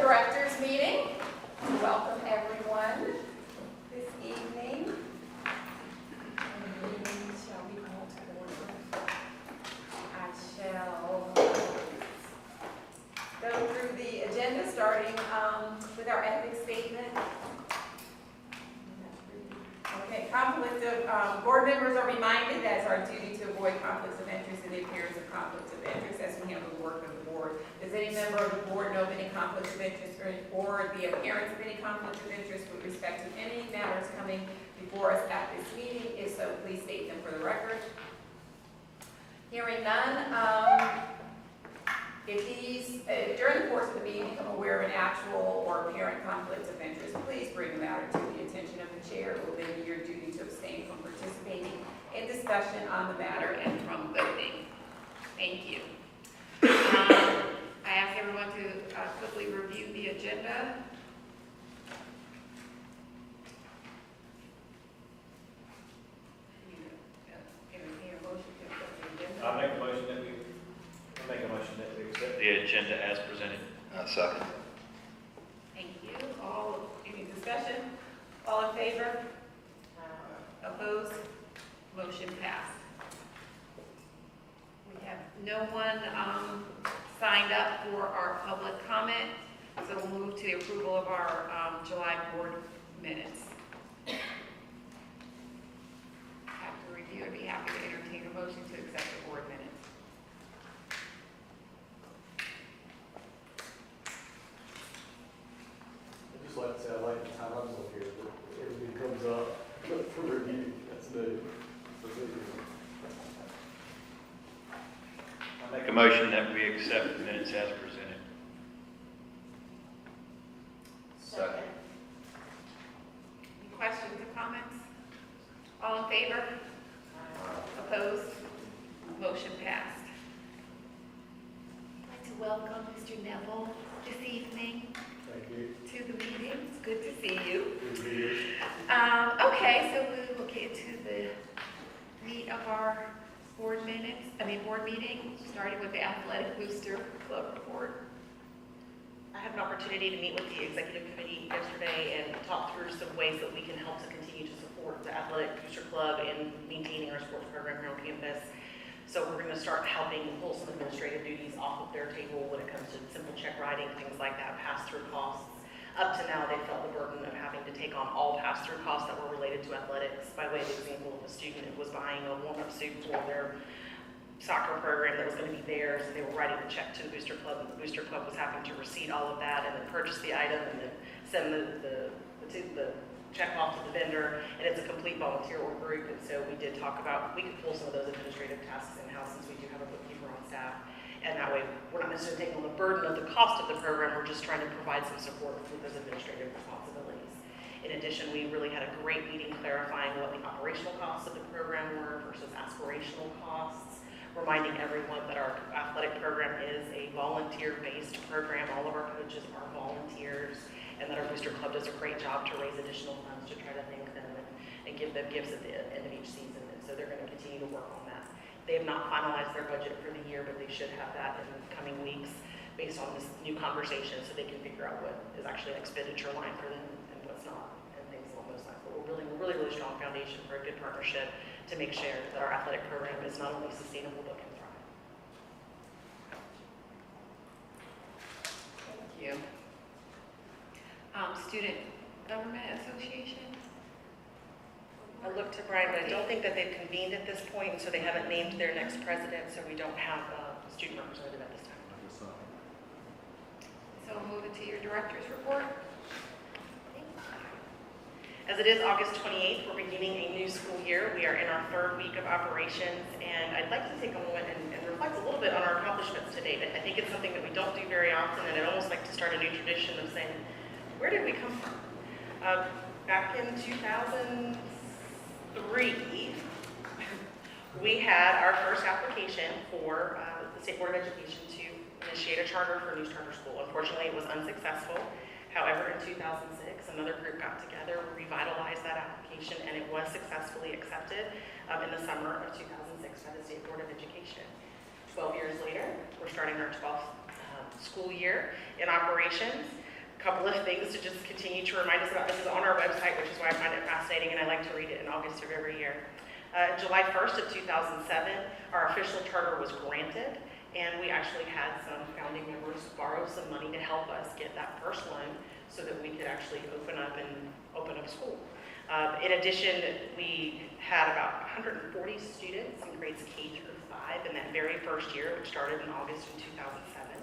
Directors Meeting. Welcome everyone this evening. The meeting shall be called to order. I shall go through the agenda, starting with our ethics statement. Okay, conflict of board members are reminded that it's our duty to avoid conflicts of interest and the appearance of conflicts of interest as we handle the work of the board. Does any member of the board know of any conflicts of interest or the appearance of any conflict of interest with respect to any matters coming before us at this meeting? If so, please state them for the record. Hearing none, if during the course of the meeting become aware of an actual or apparent conflict of interest, please bring the matter to the attention of the chair. It will then be your duty to abstain from participating in discussion on the matter and from voting. Thank you. I ask everyone to quickly review the agenda. I'll make a motion that we accept the agenda as presented. Second. Thank you. Any discussion? All in favor? Opposed? Motion passed. We have no one signed up for our public comment, so we'll move to the approval of our July board minutes. After review, I'd be happy to entertain a motion to accept the board minutes. I'd just like to say I like the times up here. Everything comes up for review. That's new. I'll make a motion that we accept the minutes as presented. Second. Any questions or comments? All in favor? Opposed? Motion passed. I'd like to welcome Mr. Neville this evening Thank you. to the meeting. It's good to see you. Good to be here. Okay, so we will get to the meat of our board meeting, starting with the Athletic Booster Club report. I had an opportunity to meet with the executive committee yesterday and talk through some ways that we can help to continue to support the Athletic Booster Club in maintaining our sports program here on campus. So we're going to start helping pull some administrative duties off of their table when it comes to simple check writing, things like that, pass-through costs. Up to now, they felt the burden of having to take on all pass-through costs that were related to athletics. By way of example, if a student was buying a warm-up suit for their soccer program that was going to be theirs, and they were writing the check to the Booster Club, and the Booster Club was having to receipt all of that and then purchase the item and then send the check off to the vendor, and it's a complete volunteer work group. And so we did talk about, we could pull some of those administrative tasks in-house since we do have a bookkeeper on staff. And that way, we're not necessarily taking on the burden of the cost of the program, we're just trying to provide some support for those administrative responsibilities. In addition, we really had a great meeting clarifying what the operational costs of the program were versus aspirational costs, reminding everyone that our athletic program is a volunteer-based program. All of our coaches are volunteers, and that our Booster Club does a great job to raise additional funds to try to thank them and give them gifts at the end of each season. And so they're going to continue to work on that. They have not finalized their budget for the year, but they should have that in the coming weeks based on this new conversation, so they can figure out what is actually an expenditure line for them and what's not, and things along those lines. But we're really strong foundation for a good partnership to make sure that our athletic program is not only sustainable but can thrive. Thank you. Student Government Association. I looked to Brian, but I don't think that they've convened at this point, and so they haven't named their next president, so we don't have a student representative at this time. So we'll move it to your director's report. As it is August 28th, we're beginning a new school year. We are in our third week of operations, and I'd like to take a moment and reflect a little bit on our accomplishments to date. I think it's something that we don't do very often, and I'd almost like to start a new tradition of saying, where did we come from? Back in 2003, we had our first application for the State Board of Education to initiate a charter for a new charter school. Unfortunately, it was unsuccessful. However, in 2006, another group got together, revitalized that application, and it was successfully accepted in the summer of 2006 by the State Board of Education. 12 years later, we're starting our 12th school year in operations. couple of things to just continue to remind us about. This is on our website, which is why I find it fascinating, and I like to read it in August of every year. July 1st of 2007, our official charter was granted, and we actually had some founding members borrow some money to help us get that first loan so that we could actually open up school. In addition, we had about 140 students in grades K through 5 in that very first year, which started in August of 2007.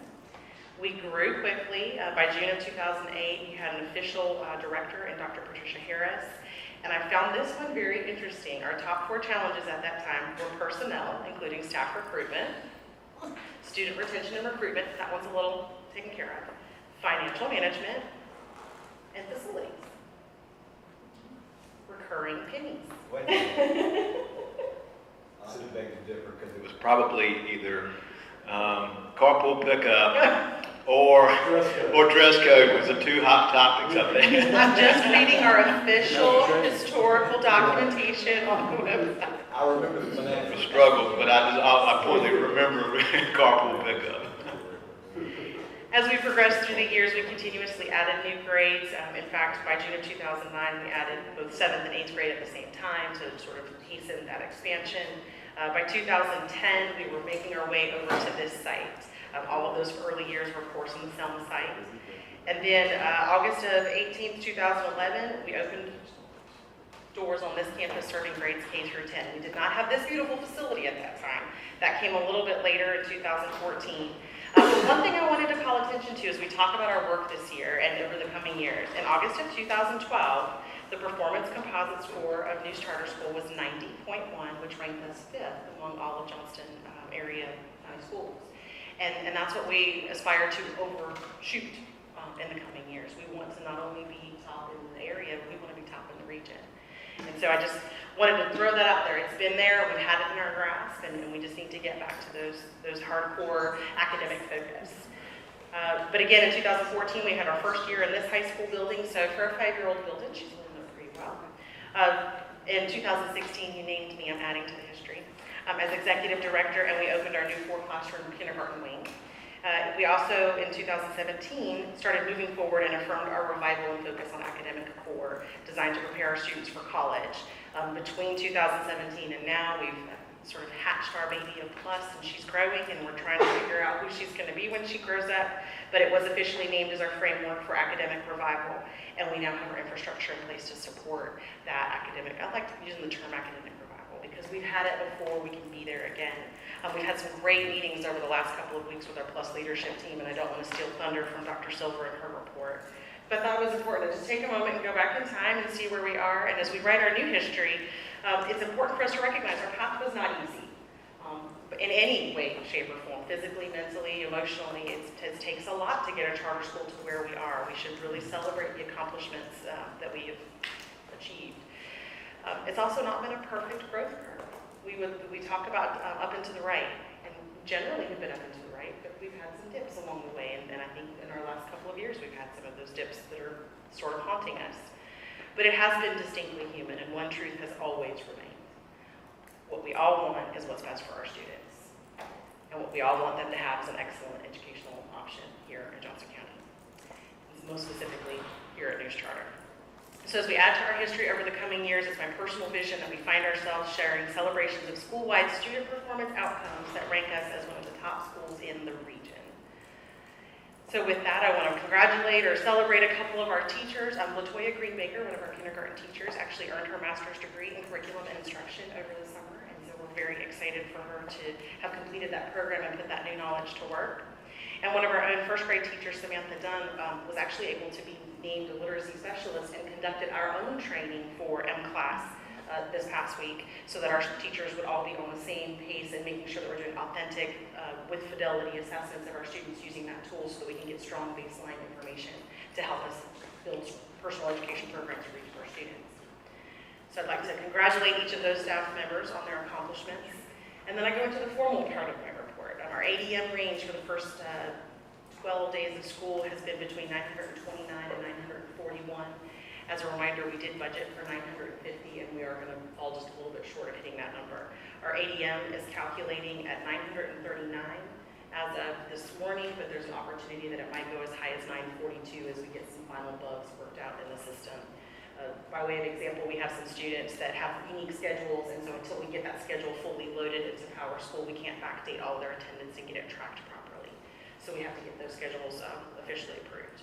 We grew quickly. By June of 2008, we had an official director in Dr. Patricia Harris. And I found this one very interesting. Our top 4 challenges at that time were personnel, including staff recruitment, student retention and recruitment, that one's a little taken care of, financial management, and facilities. Recurring pennies. Wait a minute. I would beg to differ because it was probably either carpool pickup or dress code was the 2 hot topics, I think. I'm just reading our official historical documentation on the website. I remember the financial Struggled, but I poorly remember carpool pickup. As we progressed through the years, we continuously added new grades. In fact, by June of 2009, we added both 7th and 8th grade at the same time to sort of hasten that expansion. By 2010, we were making our way over to this site. All of those early years were, of course, on the Selma site. And then August of 18th, 2011, we opened doors on this campus serving grades K through 10. We did not have this beautiful facility at that time. That came a little bit later in 2014. One thing I wanted to call attention to as we talk about our work this year and over the coming years, in August of 2012, the performance composite score of News Charter School was 90.1, which ranked us 5th among all of Johnston area schools. And that's what we aspire to overshoot in the coming years. We want to not only be top in the area, we want to be top in the region. And so I just wanted to throw that out there. It's been there, we've had it in our grasp, and we just need to get back to those hardcore academic focus. But again, in 2014, we had our first year in this high school building, so for a 5-year-old building, she's doing pretty well. In 2016, you named me, I'm adding to the history, as executive director, and we opened our new 4-classroom kindergarten wing. We also, in 2017, started moving forward and affirmed our revival and focus on academic core, designed to prepare our students for college. Between 2017 and now, we've sort of hatched our baby of Plus, and she's growing, and we're trying to figure out who she's going to be when she grows up. But it was officially named as our framework for academic revival, and we now have our infrastructure in place to support that academic. I like using the term academic revival because we've had it before, we can be there again. We've had some great meetings over the last couple of weeks with our Plus leadership team, and I don't want to steal thunder from Dr. Silver and her report. But I thought it was important to just take a moment and go back in time and see where we are. And as we write our new history, it's important for us to recognize our path was not easy. In any way, shape, or form, physically, mentally, emotionally, it takes a lot to get a charter school to where we are. We should really celebrate the accomplishments that we have achieved. It's also not been a perfect growth curve. We talk about up and to the right, and generally we've been up and to the right, but we've had some dips along the way, and I think in our last couple of years we've had some of those dips that are sort of haunting us. But it has been distinctly human, and one truth has always remained. What we all want is what's best for our students, and what we all want them to have is an excellent educational option here in Johnson County, most specifically here at News Charter. So as we add to our history over the coming years, it's my personal vision that we find ourselves sharing celebrations of school-wide student performance outcomes that rank us as one of the top schools in the region. So with that, I want to congratulate or celebrate a couple of our teachers. LaToya Greenbaker, one of our kindergarten teachers, actually earned her master's degree in curriculum and instruction over the summer, and so we're very excited for her to have completed that program and put that new knowledge to work. And one of our own first grade teachers, Samantha Dunn, was actually able to be named a literacy specialist and conducted our own training for M-Class this past week so that our teachers would all be on the same pace and making sure that we're doing authentic, with fidelity assessments of our students using that tool so that we can get strong baseline information to help us build personal education programs for each of our students. So I'd like to congratulate each of those staff members on their accomplishments. And then I go into the formal part of my report. Our ADM range for the first 12 days of school has been between 929 and 941. As a reminder, we did budget for 950, and we are going to fall just a little bit short of hitting that number. Our ADM is calculating at 939 as of this morning, but there's an opportunity that it might go as high as 9:42 as we get some final bugs worked out in the system. By way of example, we have some students that have unique schedules, and so until we get that schedule fully loaded into Power School, we can't backdate all their attendance and get it tracked properly. So we have to get those schedules officially approved.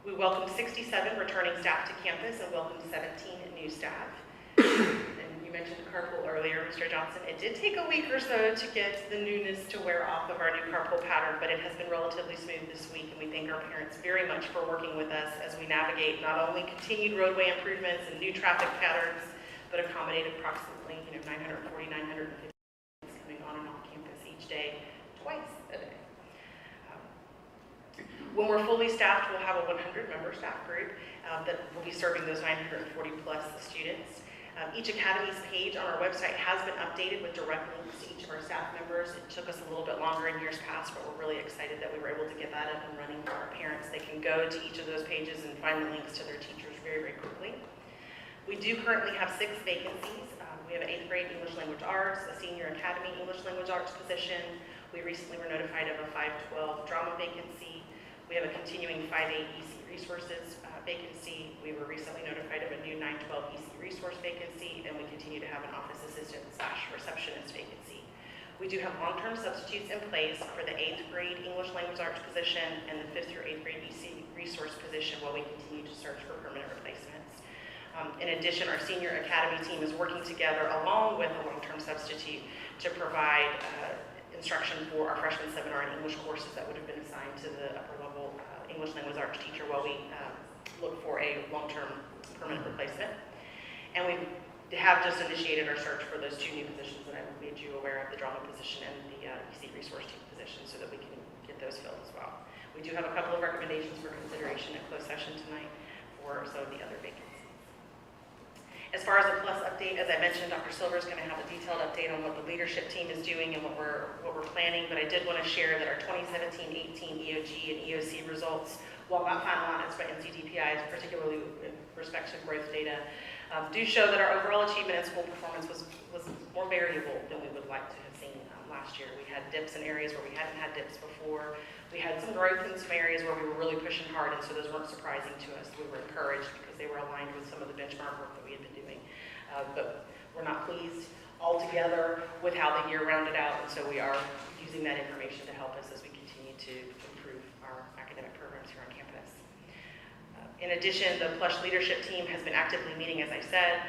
We welcomed 67 returning staff to campus and welcomed 17 new staff. And you mentioned carpool earlier, Mr. Johnson. It did take a week or so to get the newness to wear off of our new carpool pattern, but it has been relatively smooth this week, and we thank our parents very much for working with us as we navigate not only continued roadway improvements and new traffic patterns, but accommodated approximately 940, 950 coming on and off campus each day, twice a day. When we're fully staffed, we'll have a 100-member staff group that will be serving those 940 plus students. Each academy's page on our website has been updated with direct links to each of our staff members. It took us a little bit longer in years past, but we're really excited that we were able to get that up and running for our parents. They can go to each of those pages and find the links to their teachers very, very quickly. We do currently have 6 vacancies. We have an 8th grade English Language Arts, a senior academy English Language Arts position. We recently were notified of a 512 drama vacancy. We have a continuing 5A EC resources vacancy. We were recently notified of a new 912 EC resource vacancy, and we continue to have an office assistant / receptionist vacancy. We do have long-term substitutes in place for the 8th grade English Language Arts position and the 5th through 8th grade EC resource position while we continue to search for permanent replacements. In addition, our senior academy team is working together along with a long-term substitute to provide instruction for our freshman seminar and English courses that would have been assigned to the upper level English Language Arts teacher while we look for a long-term permanent replacement. And we have just initiated our search for those 2 new positions that I made you aware of, the drama position and the EC resource team position, so that we can get those filled as well. We do have a couple of recommendations for consideration at closed session tonight for some of the other vacancies. As far as the PLUS update, as I mentioned, Dr. Silver is going to have a detailed update on what the leadership team is doing and what we're planning, but I did want to share that our 2017-18 EOG and EOC results, while not finalized by NCDPI, particularly in respect to growth data, do show that our overall achievement and school performance was more variable than we would like to have seen last year. We had dips in areas where we hadn't had dips before. We had some growth in some areas where we were really pushing hard, and so those weren't surprising to us. We were encouraged because they were aligned with some of the benchmark work that we had been doing. But we're not pleased altogether with how the year rounded out, and so we are using that information to help us as we continue to improve our academic programs here on campus. In addition, the PLUS leadership team has been actively meeting, as I said,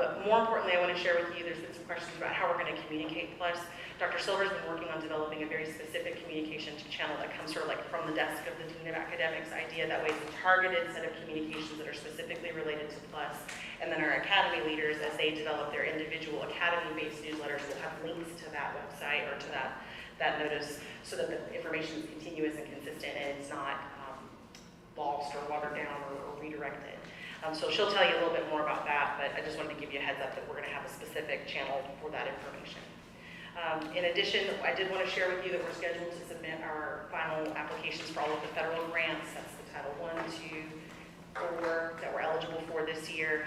but more importantly, I want to share with you, there's been some questions about how we're going to communicate PLUS. Dr. Silver's been working on developing a very specific communication channel that comes sort of like from the desk of the Dean of Academics idea. That way it's a targeted set of communications that are specifically related to PLUS. And then our academy leaders, as they develop their individual academy-based newsletters, will have links to that website or to that notice so that the information is continuous and consistent and it's not lost or watered down or redirected. So she'll tell you a little bit more about that, but I just wanted to give you a heads up that we're going to have a specific channel for that information. In addition, I did want to share with you that we're scheduled to submit our final applications for all of the federal grants. That's the Title I, 2, 4 that we're eligible for this year.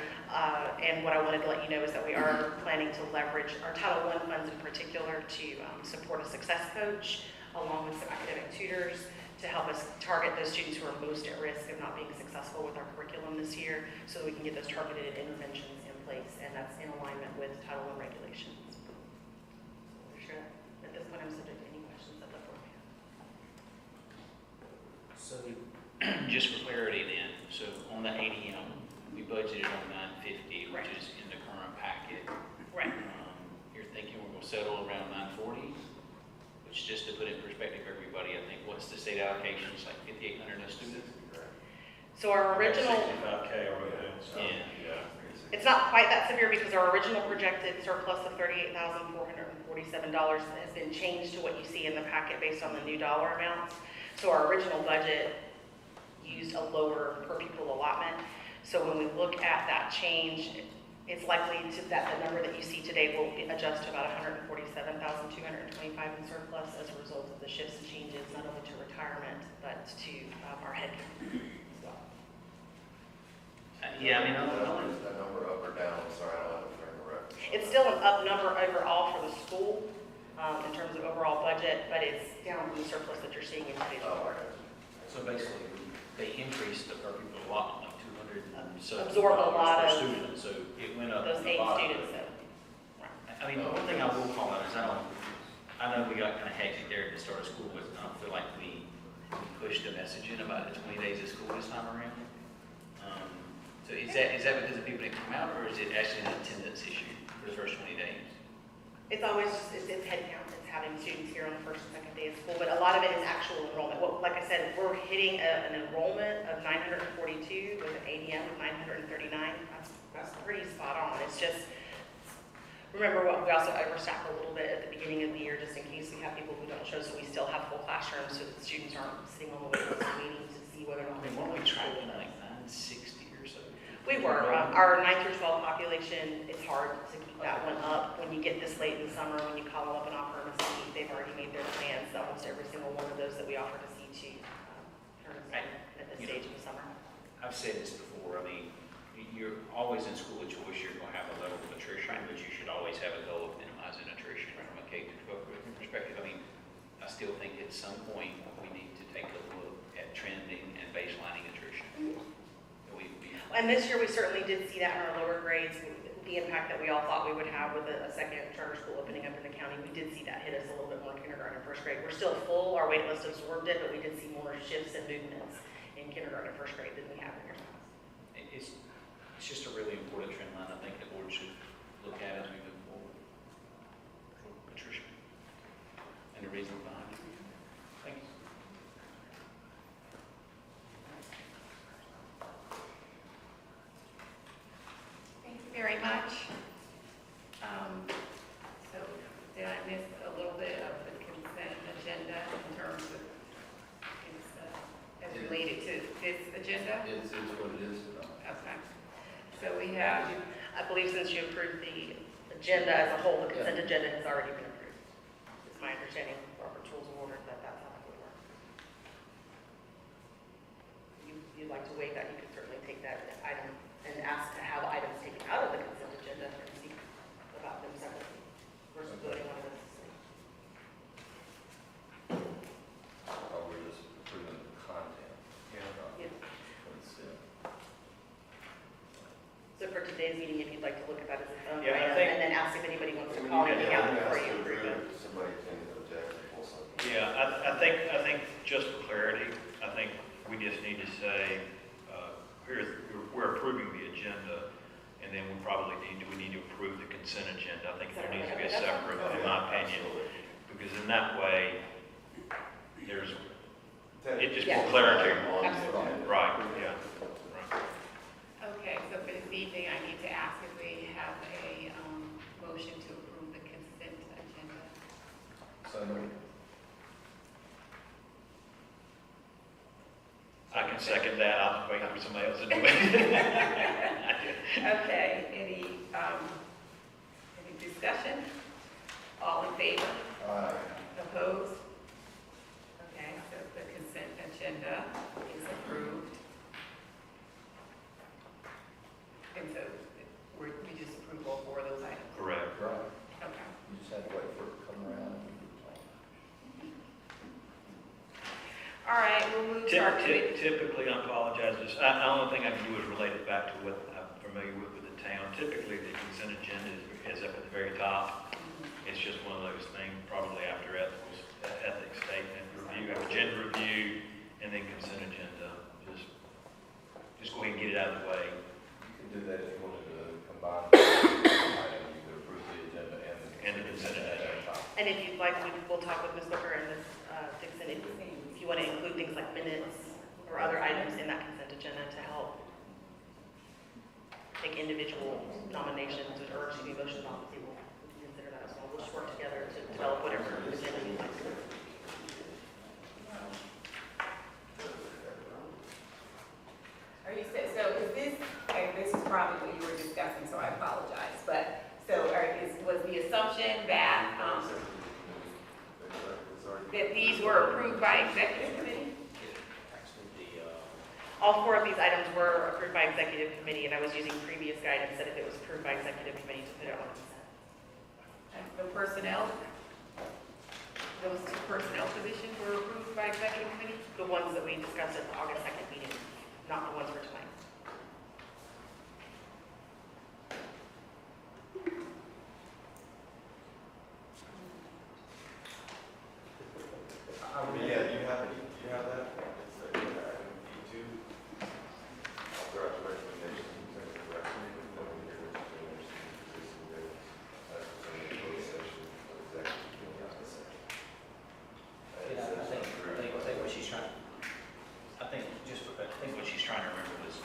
And what I wanted to let you know is that we are planning to leverage our Title I funds in particular to support a success coach along with some academic tutors to help us target those students who are most at risk of not being successful with our curriculum this year so that we can get those targeted interventions in place, and that's in alignment with Title I regulations. Sure. At this point, I'm subject to any questions that the board may have. So, just for clarity then, so on the ADM, we budgeted on 950, Right. which is in the current packet. Right. You're thinking we're going to settle around 940? Which, just to put in perspective for everybody, I think, what's the state allocation? It's like 5,800 a student? So our original, 65K already. So, Yeah. it's not quite that severe because our original projected surplus of $38,447 has been changed to what you see in the packet based on the new dollar amounts. So our original budget used a lower per pupil allotment. So when we look at that change, it's likely that the number that you see today will adjust to about $147,225 in surplus as a result of the shifts and changes, not only to retirement, but to our headcount as well. Yeah, I mean, Is that number up or down? Sorry, I don't have a frame of reference. It's still an up number overall for the school, in terms of overall budget, but it's down from the surplus that you're seeing in today's report. So basically, they increased the per pupil a lot, like 200 and so. Absorbed a lot per of student, so it went up. Those a 8 lot. students, so. I mean, the one thing I will call out is I know we got kind of hectic there at the start of school, but I don't feel like we pushed the message in about the 20 days of school this time around. So is that because the people didn't come out, or is it actually an attendance issue for the first 20 days? It's always just, it's head count, it's having students here on the first and second day of school, but a lot of it is actual enrollment. Well, like I said, we're hitting an enrollment of 942 with an ADM of 939. That's pretty spot on. It's just, remember what we also overstaff a little bit at the beginning of the year, just in case we have people who don't show, so we still have full classrooms, so that students aren't sitting on the wait list meeting to see whether or not I mean, weren't we tracking like 960 or so? we were. Our 9 through 12 population, it's hard to keep that one up. When you get this late in the summer, when you call them up and offer them a seat, they've already made their plans. Almost every single one of those that we offer to seat to turn us in at this stage of the summer. I've said this before, I mean, you're always in school of choice, you're going to have a level of attrition, but you should always have a goal of minimizing attrition from a K to 12 curriculum perspective. I mean, I still think at some point we need to take a look at trending and baselining attrition. And this year, we certainly did see that in our lower grades, the impact that we all thought we would have with a second charter school opening up in the county. We did see that hit us a little bit more in kindergarten and first grade. We're still full, our wait list absorbed it, but we did see more shifts and movements in kindergarten and first grade than we have in years past. It's just a really important trend line I think the board should look at as we move forward for attrition and the reason behind it. Thank you. Thank you very much. So did I miss a little bit of the consent agenda in terms of, as related to this agenda? It is what it is. Okay. So we have, I believe since you approved the agenda as a whole, the consent agenda has already been approved. It's my understanding, Robert Rules of Order, that that's how it would work. You'd like to waive that, you could certainly take that item and ask to have items taken out of the consent agenda and speak about them separately versus voting on it. Or we're just approving the content. Yeah. Consent. So for today's meeting, if you'd like to look at that as its own Yeah, I item, think- and then ask if anybody wants to call anything out before you approve it. Somebody can object or something. Yeah, I think just for clarity, I think we just need to say, we're approving the agenda, and then we need to approve the consent agenda. I think there needs to be a separate, in my opinion, because in that way, it just more clarity. Absolutely. Right, yeah. Right. okay, so for this evening, I need to ask if we have a motion to approve the consent agenda. So moved. I can second that. I'll wait for somebody else to do it. Okay, any discussion? All in favor? Opposed? Okay, so the consent agenda is approved. And so we just approve all 4 of those items? Correct. Right. Okay. You just had to wait for it to come around. All right, we'll move to our committee. Typically, I apologize, the only thing I can do is relate it back to what I'm familiar with the town. Typically, the consent agenda is up at the very top. It's just one of those things, probably after ethics statement review, agenda review, and then consent agenda. Just go ahead and get it out of the way. You can do that if you wanted to combine the item, you could approve the agenda and the consent agenda. And if you'd like, we'll talk with Ms. Booker and Ms. Dixon if you want to include things like minutes or other items in that consent agenda to help take individual nominations or motions off the table. We can consider that as well. We'll just work together to develop whatever agenda you'd like. Are you, so is this, okay, this is probably what you were discussing, so I apologize, but, was the assumption that, that these were approved by executive committee? Actually, All 4 of these items were approved by executive committee, and I was using previous guidance that if it was approved by executive committee to put it on consent. The personnel those two personnel positions were approved by executive committee? The ones that we discussed at the August 2nd meeting, not the ones for tonight. Yeah, do you have that? It's like, E2, authorize recommendation, executive recommendation, no here, existing business, as presented in closed session, executive committee session. I think what she's trying, I think what she's trying to remember was,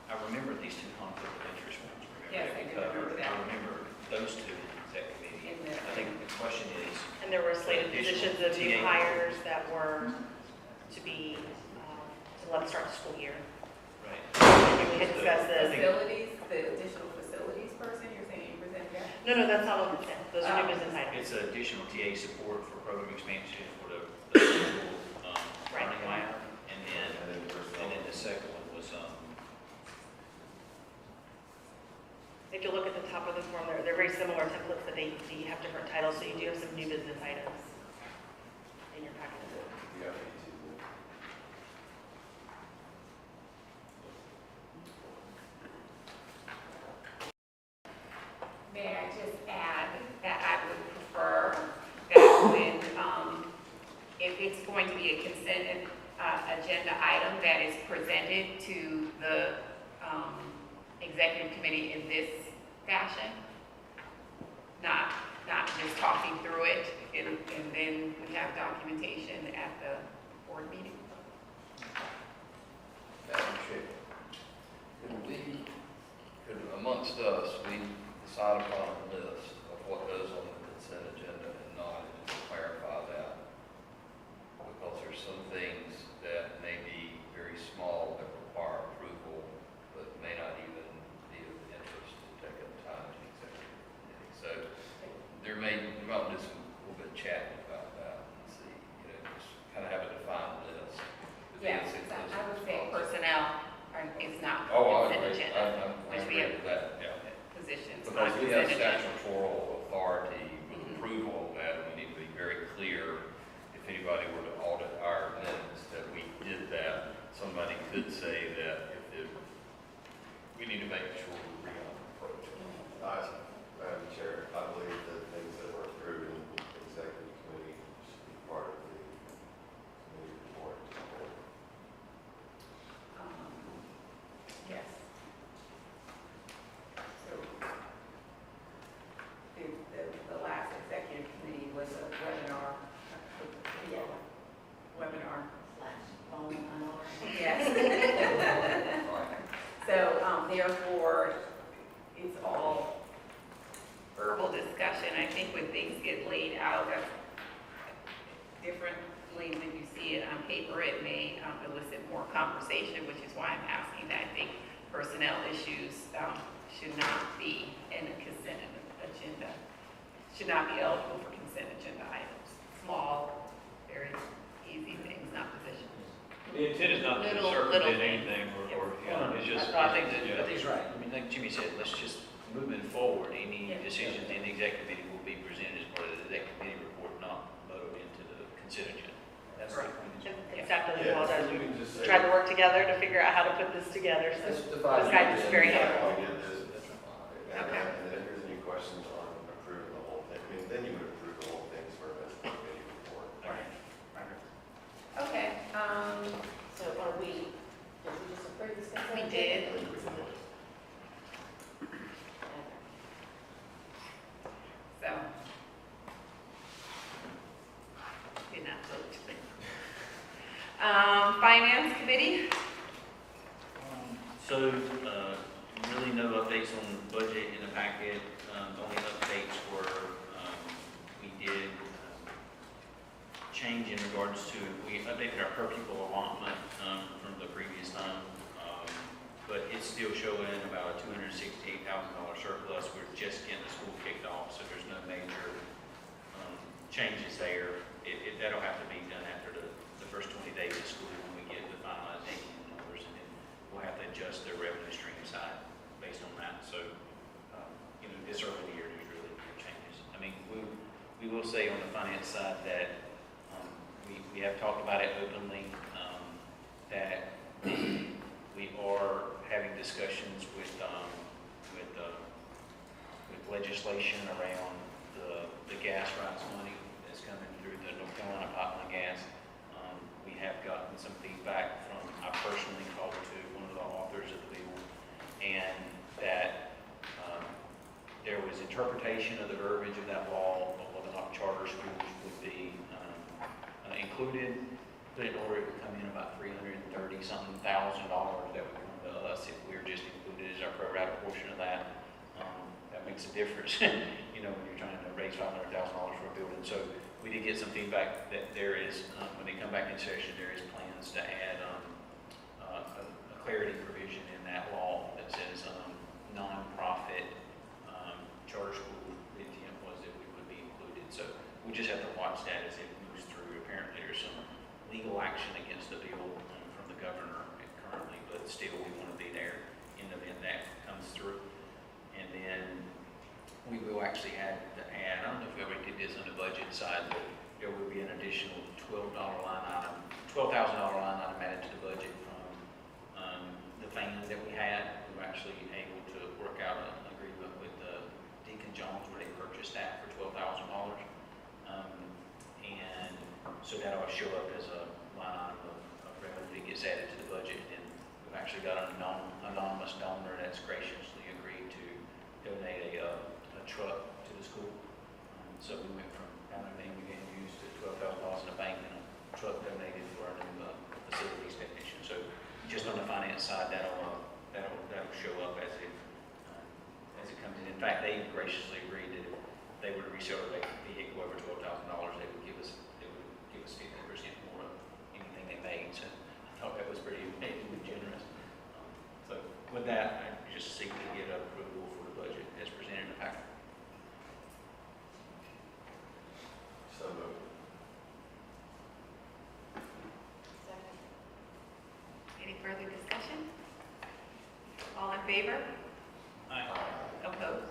I remember these two conflict of interest ones. Remember Yes, that I we do remember covered? that. I remember those two in exec committee. In the- I think the question is, And there were slated positions of new TA. hires that were to be, to let us start the school year. right? We had discussed this. Facilities, the additional facilities person, you're saying you present that? No, that's not what we said. Those are new business items. It's additional TA support for program expansion for the school, running line. And then the second one was, If you look at the top of the form, they're very similar templates, but they have different titles, so you do have some new business items in your packet. You have E2. May I just add that I would prefer that when, if it's going to be a consent agenda item that is presented to the executive committee in this fashion, not just talking through it, and then we have documentation at the board meeting. Madam Chair, could amongst us, we decide upon a list of what goes on the consent agenda and not, and just clarify that? Because there's some things that may be very small that require approval, but may not even be of interest to take up time to executive committee. So we might do some, a little bit chatting about that and see, just kind of have a defined list. The Yes, basic list I of would say responsibilities. personnel is not Oh, I consent agree. agenda, I which we agree have with that, yeah. positions. Because on we have consent agenda. statutory authority with Mhm. approval of that, and we need to be very clear, if anybody were to audit our minutes, that we did that. Somebody could say that we need to make sure we're on approach. Madam Chair, I believe that things that were approved in the executive committee should be part of the committee report. Yes. So, the last executive committee was a webinar. Webinar. Yes. So, therefore, it's all verbal discussion. I think when things get laid out differently than you see it on paper, it may elicit more conversation, which is why I'm asking that. I think personnel issues should not be in a consent agenda, should not be eligible for consent agenda items. Small, very easy things, not positions. The intent is not to Little circumvent things. anything, it's just. I think he's right. I mean, like Jimmy said, let's just, moving forward, any Yeah. decisions in the executive committee will be presented as part of the executive committee report, not voted into the consent agenda. That's right. And staff doesn't apologize. You can just We say. tried to work together to figure out how to put this together, so This this guidance is very helpful. Okay. Okay. And then if there's any questions on approving the whole thing, then you would approve the whole thing for a committee report. Okay, So are we, did we just approve this consent? we agenda? did. So. Did not vote. Finance committee? So, really no updates on the budget in the packet. The only updates were, we did change in regards to, we updated our per pupil allotment from the previous time. But it's still showing about a $268,000 surplus. We're just getting the school kicked off, so there's no major changes there. That'll have to be done after the first 20 days of school when we get the finalization numbers, and then we'll have to adjust their revenue stream side based on that. So, this early in the year, there's really no changes. I mean, we will say on the finance side that we have talked about it openly, that we are having discussions with legislation around the gas rights money that's coming through the North Carolina pipeline gas. We have gotten some feedback from, I personally talked to one of the authors of the bill, and that there was interpretation of the verbiage of that law of whether or not charter schools would be included, but in order it would come in about $330-something thousand that would come to us if we were just included as our pro rata portion of that. That makes a difference, you know, when you're trying to raise $500,000 for a building. So we did get some feedback that there is, when they come back in session, there is plans to add a clarity provision in that law that says nonprofit charter school. The intent was that we would be included. So we just have to watch that as it moves through. Apparently there's some legal action against the bill from the governor currently, but still we want to be there in the event that comes through. And then we will actually have to add, I don't know if we already did this on the budget side, but there will be an additional $12,000 line item added to the budget from the fan that we had. We were actually able to work out an agreement with Deacon Jones where they purchased that for $12,000. And so that'll show up as a line item of revenue that gets added to the budget. And we've actually got an anonymous donor that's graciously agreed to donate a truck to the school. So we went from how many we had used to $12,000 in the bank and a truck donated for our new facilities technician. So just on the finance side, that'll show up as it comes in. In fact, they graciously agreed that if they were to resell a vehicle over $12,000, they would give us 50% more of anything they made. So I thought that was pretty generous. So with that, I just seek to get approval for the budget as presented in the packet. So moved. Second. Any further discussion? All in favor? Opposed?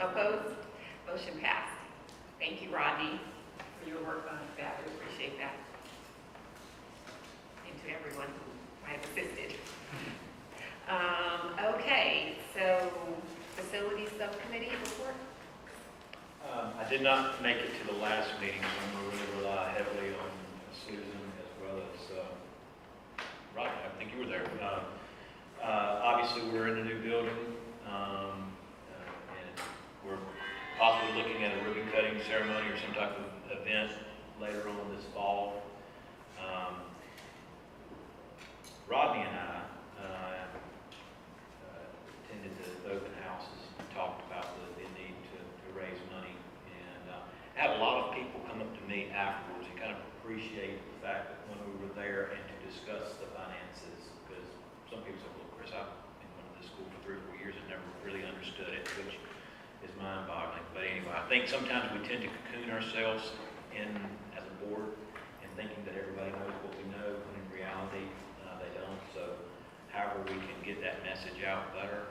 Opposed? Motion passed. Thank you, Rodney, for your work on that. We appreciate that. And to everyone who I have assisted. Okay, so facilities subcommittee report? I did not make it to the last meeting, so I'm going to rely heavily on Susan as well as Rodney. I think you were there. Obviously, we're in a new building, and we're possibly looking at a ribbon cutting ceremony or some type of event later on this fall. Rodney and I attended the open houses and talked about the need to raise money. And I had a lot of people come up to me afterwards and kind of appreciate the fact that when we were there and to discuss the finances, because some people said, well, Chris, I've been going to this school for 3 or 4 years and never really understood it, which is mind-boggling. But anyway, I think sometimes we tend to cocoon ourselves in as a board and thinking that everybody knows what we know, when in reality they don't. So however we can get that message out better,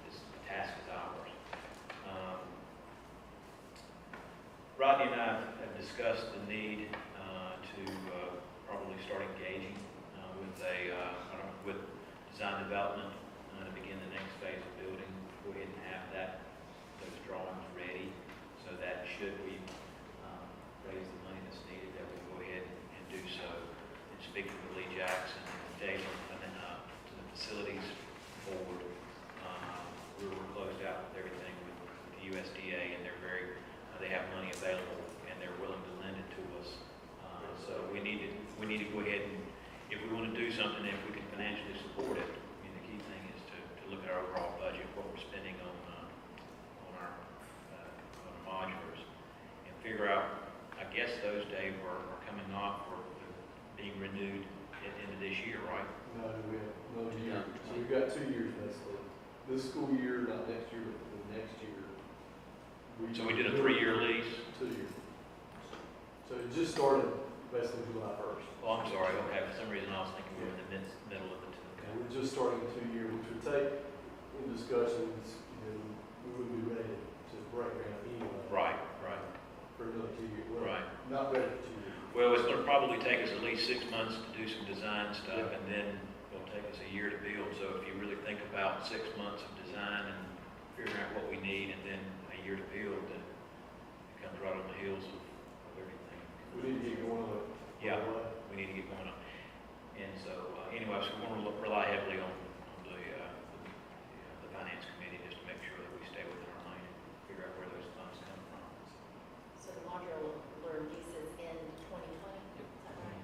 this task is ours. Rodney and I have discussed the need to probably start engaging with design development to begin the next phase of building. Go ahead and have those drawings ready, so that should we raise the money that's needed, that we go ahead and do so. And speaking with Lee Jackson and Dave and then to the facilities board, we were closed out with everything with the USDA, and they have money available and they're willing to lend it to us. So we need to go ahead and, if we want to do something, if we can financially support it, I mean, the key thing is to look at our overall budget, what we're spending on our modulars, and figure out, I guess those, Dave, are coming off or being renewed at the end of this year, right? No, we have another year. So we've got 2 years basically. This school year, not next year, but the next year. So we did a 3-year lease? 2 years. So it just started basically July 1st. Oh, I'm sorry, okay, for some reason I was thinking we were in the middle of it. And we're just starting a 2 year, which would take, in discussions, we would be ready to break ground anyway. Right. for another 2 years. Well, Right. not ready for 2 years. Well, it's gonna probably take us at least 6 months to do some design stuff, and then it'll take us a year to build. So if you really think about 6 months of design and figuring out what we need, and then a year to build, then it comes right on the heels of everything. We need to get going on it. Yeah, we need to get going on. And so, anyway, so we're gonna rely heavily on the finance committee just to make sure that we stay within our lane and figure out where those funds come from. So the modular lease is in 2020, is that right?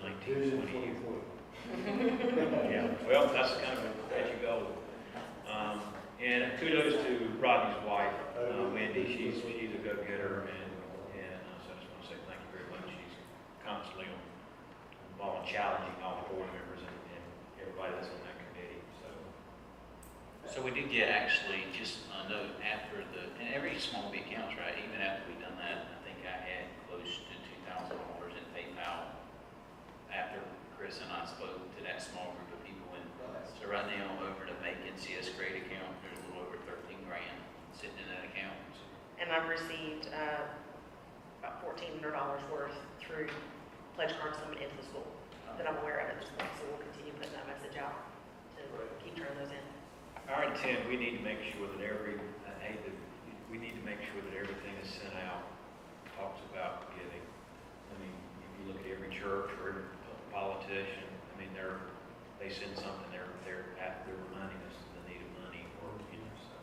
1920. 2020. Yeah, well, that's kind of a stretchy goal. And kudos to Rodney's wife, Wendy. She's a go-getter, and so I just want to say thank you very much. She's constantly on challenging all the board members and everybody that's on that committee. So we did get actually just a note after and every small big counts, right? Even after we done that, I think I had close to $2,000 in PayPal after Chris and I spoke to that small group of people. And so right now, over the Make NCS Great account, there's a little over 13 grand sitting in that account. So And I've received about $1,400 worth through pledge cards coming into the school that I'm aware of at this point. So we'll continue putting that message out to keep turning those in. Our intent, we need to make sure that we need to make sure that everything is sent out, talks about giving. I mean, if you look at every church or every politician, I mean, they send something, they're reminding us of the need of money, or, so.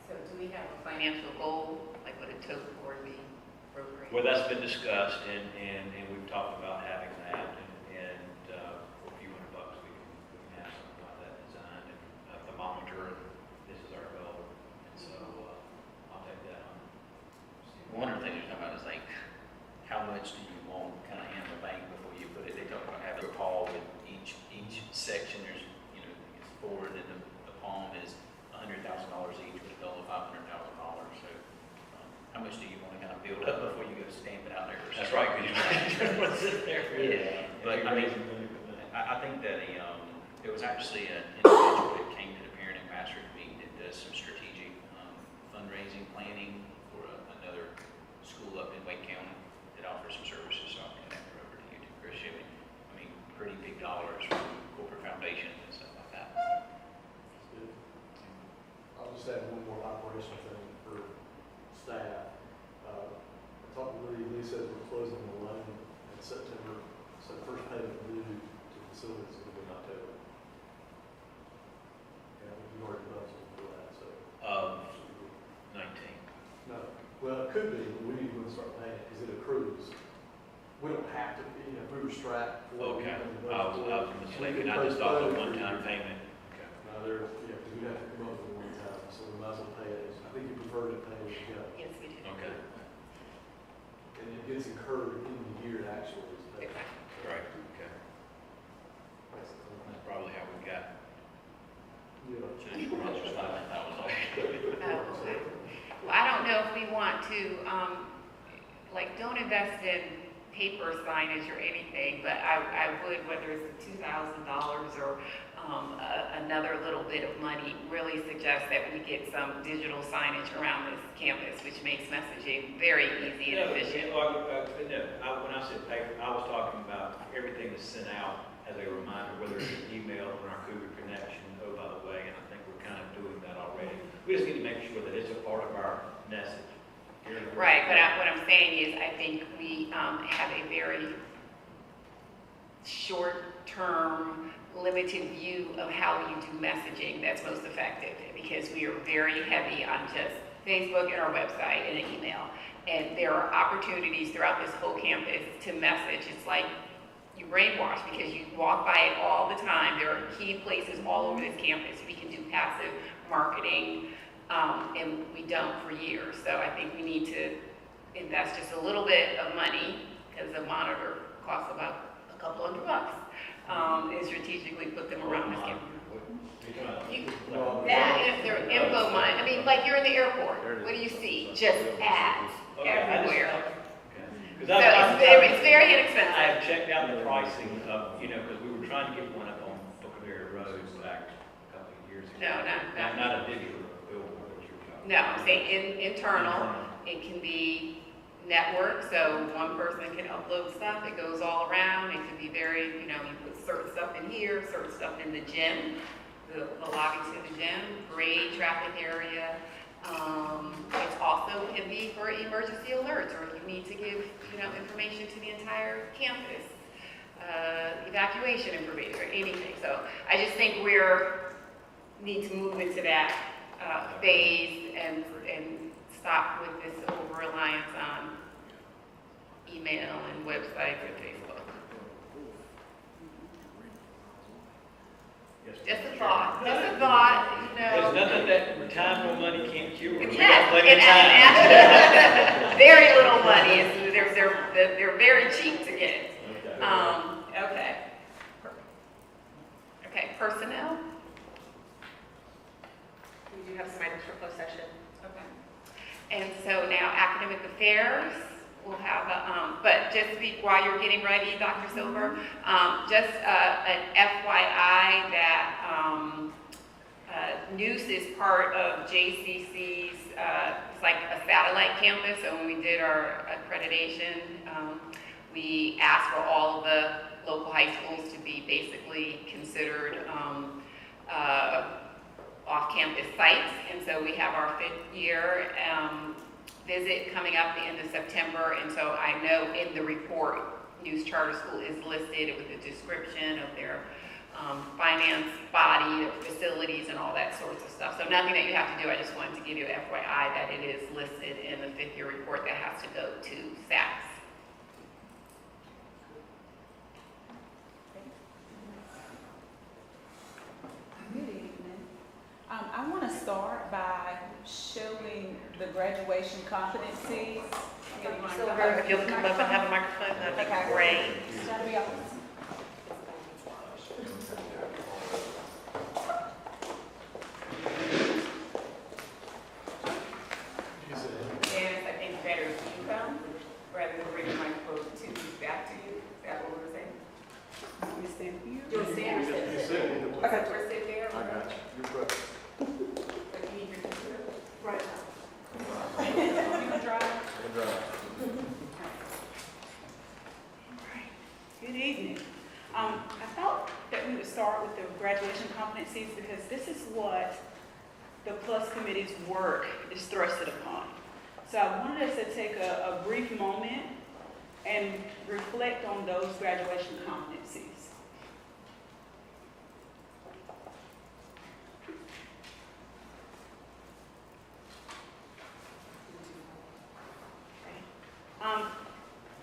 So do we have a financial goal, like what it took for the program? Well, that's been discussed, and we've talked about having that, and for a few $100, we can have something like that designed, and a thermometer, and this is our goal, and so, I'll take that on. one of the things you're talking about is like, how much do you want kind of in the bank before you put it? They talk about having a call with each section. There's, it's forward, and the palm is $100,000 each with a goal of $500,000. So, how much do you want to kind of build up before you go stamp it out there? That's right, because you're not sitting there. Yeah, but I mean, I think that there was actually an individual that came to the parent and pastorate meeting that does some strategic fundraising planning for another school up in Wake County that offers some services. So I'll connect her over to you too, Chris. I mean, pretty big dollars from corporate foundations and stuff like that. Good. I'll just add one more operational thing for staff. I talked to Lee says we're closing on 11 in September, so the first payment due to facilities will be in October. Yeah, we already budgeted for that, so. 19. No, well, it could be, but we need to start paying it because it accrues. We don't have to, if we were strapped. Okay, I was mistaken, I just thought it was a one-time payment. Okay. No, because we'd have to come up with one time, so we might as well pay it. I think you prefer to pay it as you go. Yes, we do. Okay, And it gets incurred in the year it actually is paid. Exactly. right, okay. That's probably how we got. Yeah. So you were just finding that was all. Well, I don't know if we want to, don't invest in paper signage or anything, but I would, whether it's $2,000 or another little bit of money, really suggest that we get some digital signage around this campus, which makes messaging very easy and efficient. When I said paper, I was talking about everything that's sent out as a reminder, whether it's an email or our Cougar Connection, oh, by the way, and I think we're kind of doing that already. We just need to make sure that it's a part of our message. Right, but what I'm saying is I think we have a very short-term, limited view of how you do messaging that's most effective, because we are very heavy on just Facebook and our website and an email. And there are opportunities throughout this whole campus to message. It's like you brainwash because you walk by it all the time. There are key places all over this campus. We can do passive marketing, and we don't for years. So I think we need to invest just a little bit of money, because the monitor costs about a couple $100, and strategically put them around this campus. That if they're info money, I mean, like you're in the airport, what do you see? Just ads everywhere. So it's very inexpensive. I have checked out the pricing of, because we were trying to get one up on Buccaneer Road back a couple of years ago. No. Not a digital billboard, what you were talking No, I'm saying internal, it can be network, so one person can upload stuff, it goes all around, it could be very, you put certain stuff in here, certain stuff in the gym, the lobby to the gym, great traffic area. It also can be for emergency alerts, or if you need to give, information to the entire campus, evacuation information, or anything. So I just think need to move into that phase and stop with this over-reliance on email and websites and Facebook. Just a thought, There's nothing that time or money can't cure. We got Yes, plenty of and very little money. They're very cheap to get. Okay. Okay, personnel? We do have some items for closed session. Okay. And so now academic affairs, we'll have but just while you're getting ready, Dr. Silver, just an FYI that Noose is part of JCC's, it's like a satellite campus, so when we did our accreditation, we asked for all of the local high schools to be basically considered off-campus sites, and so we have our 5th year visit coming up the end of September, and so I know in the report, Noose Charter School is listed with a description of their finance body, their facilities, and all that sorts of stuff. So nothing that you have to do, I just wanted to give you FYI that it is listed in the 5th year report that has to go to SACS. Good evening. I want to start by showing the graduation competencies. Silver, if you'll come up and have a microphone, that'd be great. That'll be awesome. Janice, I think better if you come, rather than bring the microphone back to you. Is that what we're saying? You stand here? Do a stand or sit You there? said either way. Okay. Or sit there? I got you. You're correct. Like you need your computer? Right. You can drive. Good evening. I thought that we would start with the graduation competencies because this is what the PLUS Committee's work is thrusted upon. So I wanted us to take a brief moment and reflect on those graduation competencies.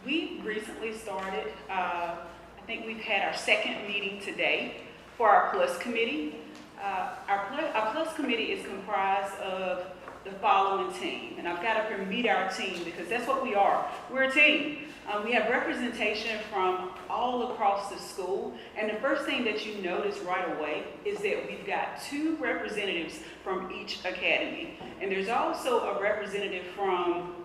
We recently started, I think we've had our 2nd meeting today for our PLUS Committee. Our PLUS Committee is comprised of the following team, and I've got up here meet our team because that's what we are. We're a team. We have representation from all across the school, and the first thing that you notice right away is that we've got 2 representatives from each academy, and there's also a representative from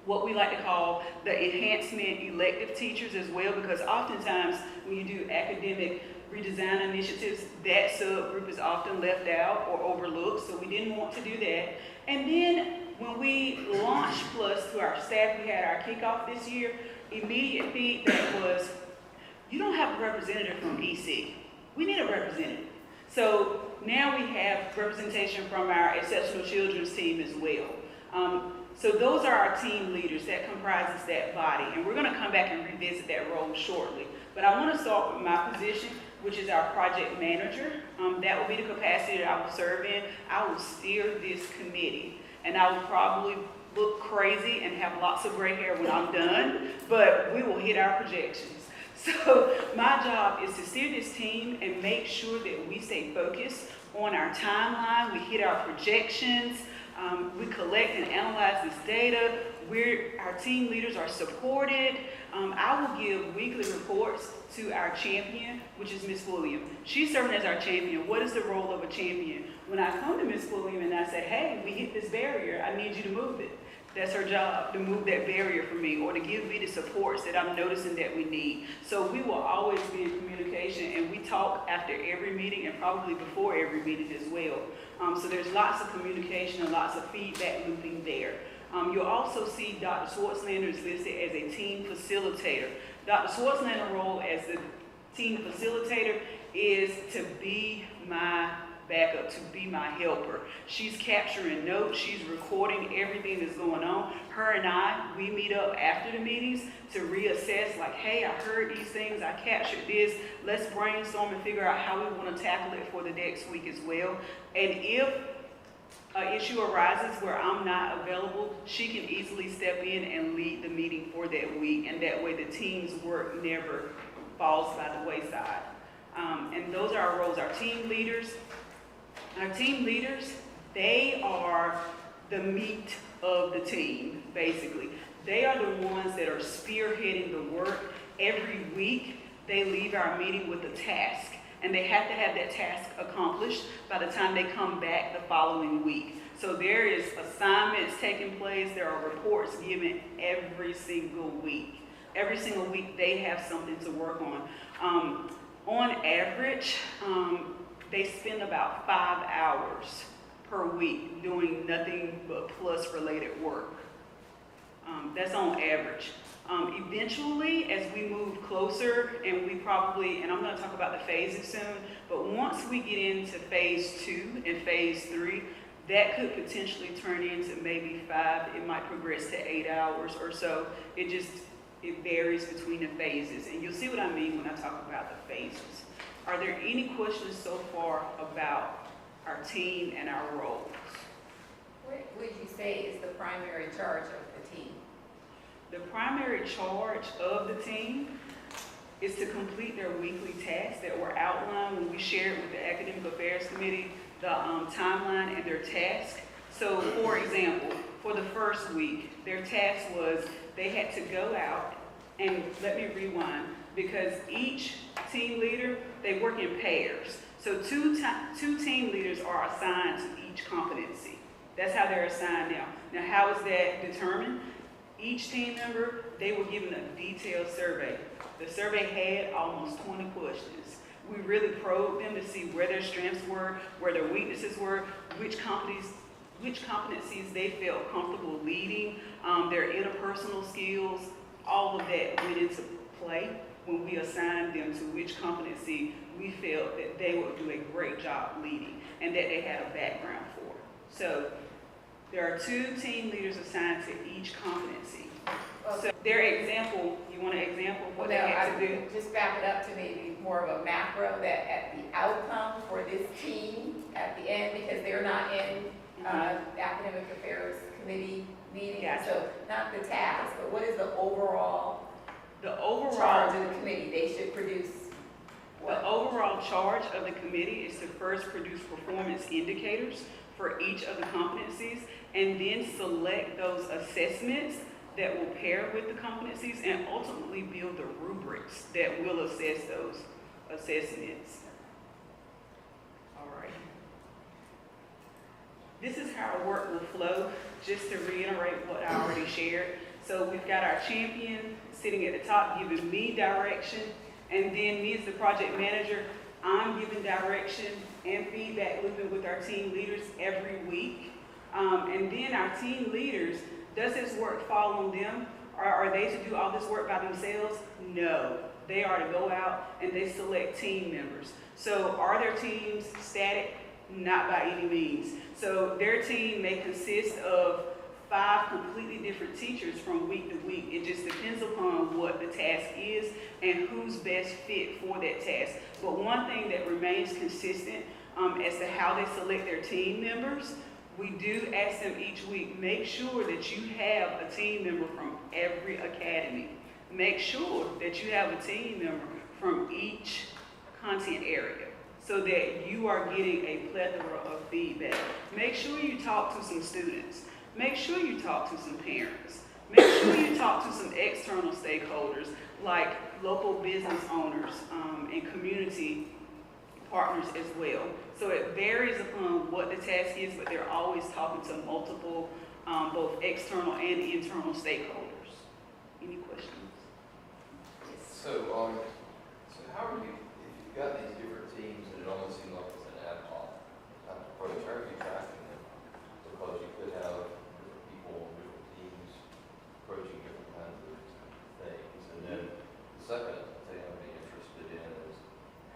what we like to call the enhancement elective teachers as well, because oftentimes when you do academic redesign initiatives, that subgroup is often left out or overlooked, so we didn't want to do that. And then when we launched PLUS to our staff, we had our kickoff this year, immediate feedback was, you don't have a representative from EC. We need a representative. So now we have representation from our exceptional children's team as well. So those are our team leaders that comprises that body, and we're going to come back and revisit that role shortly. But I want to start with my position, which is our project manager. That will be the capacity that I will serve in. I will steer this committee, and I will probably look crazy and have lots of gray hair when I'm done, but we will hit our projections. So my job is to steer this team and make sure that we stay focused on our timeline, we hit our projections, we collect and analyze this data. Our team leaders are supported. I will give weekly reports to our champion, which is Ms. William. She's serving as our champion. What is the role of a champion? When I come to Ms. William and I say, hey, we hit this barrier, I need you to move it. That's her job, to move that barrier for me or to give me the supports that I'm noticing that we need. So we will always be in communication, and we talk after every meeting and probably before every meeting as well. So there's lots of communication and lots of feedback looping there. You'll also see Dr. Schwartzlander is listed as a team facilitator. Dr. Schwartzlander's role as the team facilitator is to be my backup, to be my helper. She's capturing notes, she's recording everything that's going on. Her and I, we meet up after the meetings to reassess, like, hey, I heard these things, I captured this, let's brainstorm and figure out how we want to tackle it for the next week as well. And if an issue arises where I'm not available, she can easily step in and lead the meeting for that week, and that way the team's work never falls by the wayside. And those are our roles. Our team leaders, they are the meat of the team, basically. They are the ones that are spearheading the work. Every week, they leave our meeting with a task, and they have to have that task accomplished by the time they come back the following week. So there is assignments taking place, there are reports given every single week. Every single week, they have something to work on. On average, they spend about 5 hours per week doing nothing but plus-related work. That's on average. Eventually, as we move closer, and I'm going to talk about the phases soon, but once we get into phase 2 and phase 3, that could potentially turn into maybe 5. It might progress to 8 hours or so. It varies between the phases, and you'll see what I mean when I talk about the phases. Are there any questions so far about our team and our roles? What would you say is the primary charge of the team? The primary charge of the team is to complete their weekly tasks that were outlined when we shared with the Academic Affairs Committee the timeline and their task. So, for example, for the first week, their task was they had to go out, and let me rewind, because each team leader, they work in pairs. So two team leaders are assigned to each competency. That's how they're assigned now. Now, how is that determined? Each team member, they were given a detailed survey. The survey had almost 20 questions. We really probed them to see where their strengths were, where their weaknesses were, which competencies they felt comfortable leading, their interpersonal skills. All of that went into play when we assigned them to which competency we felt that they would do a great job leading and that they had a background for. So there are 2 team leaders assigned to each competency. So their example, you want an example of what they had to do? Just back it up to maybe more of a macro, that at the outcome for this team at the end, because they're not in Academic Affairs Committee meeting, Gotcha. so not the task, but what is the overall charge of the committee? They should produce what? The overall charge of the committee is to first produce performance indicators for each of the competencies, and then select those assessments that will pair with the competencies, and ultimately build the rubrics that will assess those assessments. All right. This is how our work will flow, just to reiterate what I already shared. So we've got our champion sitting at the top giving me direction, and then me as the project manager, I'm giving direction and feedback looping with our team leaders every week. And then our team leaders, does this work fall on them? Are they to do all this work by themselves? No. They are to go out and they select team members. So are their teams static? Not by any means. So their team may consist of 5 completely different teachers from week to week. It just depends upon what the task is and who's best fit for that task. But one thing that remains consistent as to how they select their team members, we do ask them each week, make sure that you have a team member from every academy. Make sure that you have a team member from each content area, so that you are getting a plethora of feedback. Make sure you talk to some students. Make sure you talk to some parents. Make sure you talk to some external stakeholders like local business owners and community partners as well. So it varies upon what the task is, but they're always talking to multiple, both external and internal stakeholders. Any questions? So how are you, if you've got these different teams and it almost seems like it's an ad hoc type of approach, how are you tracking them? Because you could have different people in different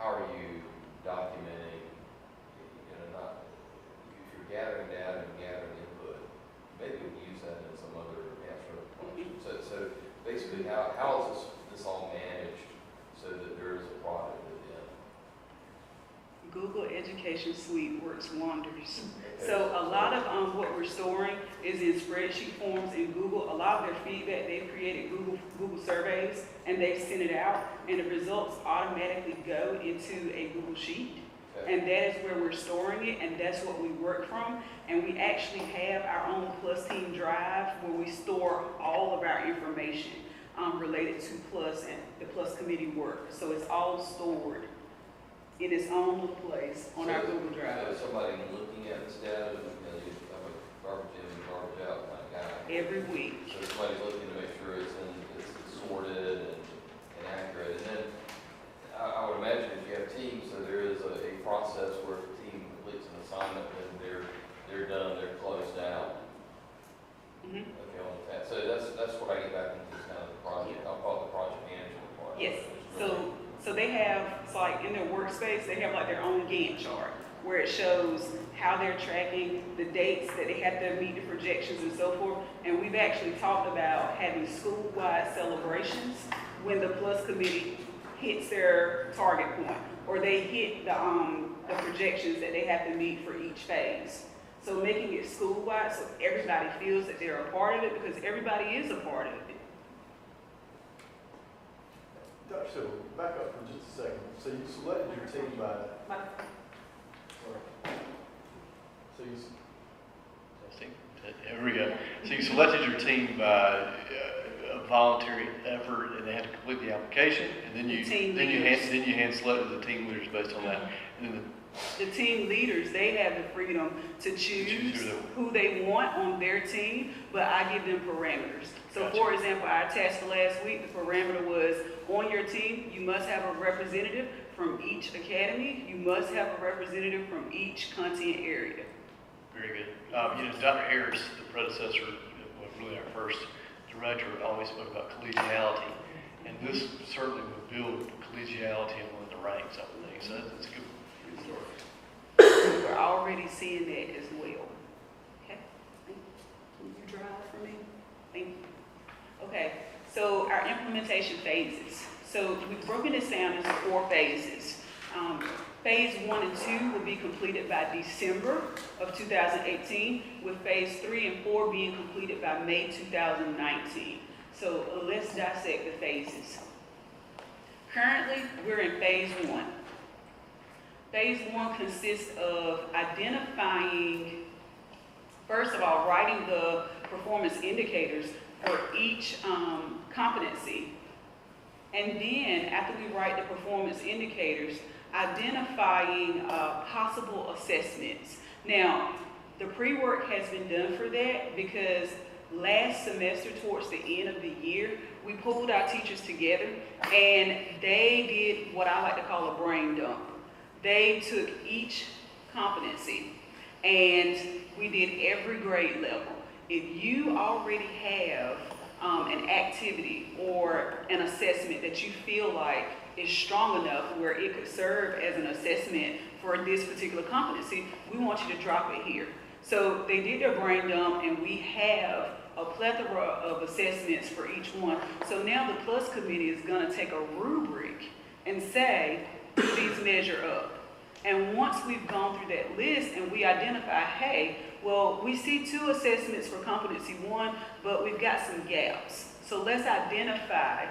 how are you documenting, not, if you're gathering data and gathering input, maybe we'll use that in some other astro function. So basically, how is this all managed so that there is a product at the end? Google Education Suite works wonders. So a lot of what we're storing is in spreadsheet forms in Google. A lot of their feedback, they've created Google surveys and they've sent it out, and the results automatically go into a Google Sheet. And that is where we're storing it, and that's what we work from. And we actually have our own Plus Team Drive where we store all of our information related to Plus and the Plus committee work. So it's all stored in its own little place on our Google Drive. So somebody looking at this data, you have a garbage in and garbage out kind of guy. Every week. So somebody's looking to make sure it's sorted and accurate. And then I would imagine if you have teams, so there is a process where if a team completes an assignment, then they're done, they're closed out. Mm-hmm. Okay, on the task. So that's what I get back into is kind of the project. I'll call it the project management part. Yes. So they have, it's like in their workspace, they have like their own Gantt chart where it shows how they're tracking, the dates that they have to meet the projections and so forth. And we've actually talked about having school-wide celebrations when the Plus committee hits their target point or they hit the projections that they have to meet for each phase. So making it school-wide so everybody feels that they're a part of it, because everybody is a part of it. Dr. Silver, back up for just a second. So you selected your team by, so you, Here we go. So you selected your team by a voluntary effort, and they had to complete the application, and then you hand selected the team leaders based on that. And then the team leaders, they have the freedom to choose who they want on their team, but I give them parameters. So Gotcha. For example, our test for last week, the parameter was on your team, you must have a representative from each academy, you must have a representative from each content area. very good. Dr. Harris, the predecessor, really our first director, always spoke about collegiality, and this certainly would build collegiality among the ranks, I would think. So that's a good story. We're already seeing that as well. Okay, can you drive for me? Thank you. Okay, so our implementation phases. So we've broken this down into 4 phases. Phase 1 and 2 will be completed by December of 2018, with phase 3 and 4 being completed by May 2019. So let's dissect the phases. Currently, we're in phase 1. Phase 1 consists of identifying, first of all, writing the performance indicators for each competency. And then, after we write the performance indicators, identifying possible assessments. Now, the pre-work has been done for that because last semester, towards the end of the year, we pulled our teachers together and they did what I like to call a brain dump. They took each competency and we did every grade level. If you already have an activity or an assessment that you feel like is strong enough where it could serve as an assessment for this particular competency, we want you to drop it here. So they did their brain dump and we have a plethora of assessments for each one. So now the Plus committee is going to take a rubric and say, do these measure up? And once we've gone through that list and we identify, hey, well, we see 2 assessments for competency 1, but we've got some gaps. So let's identify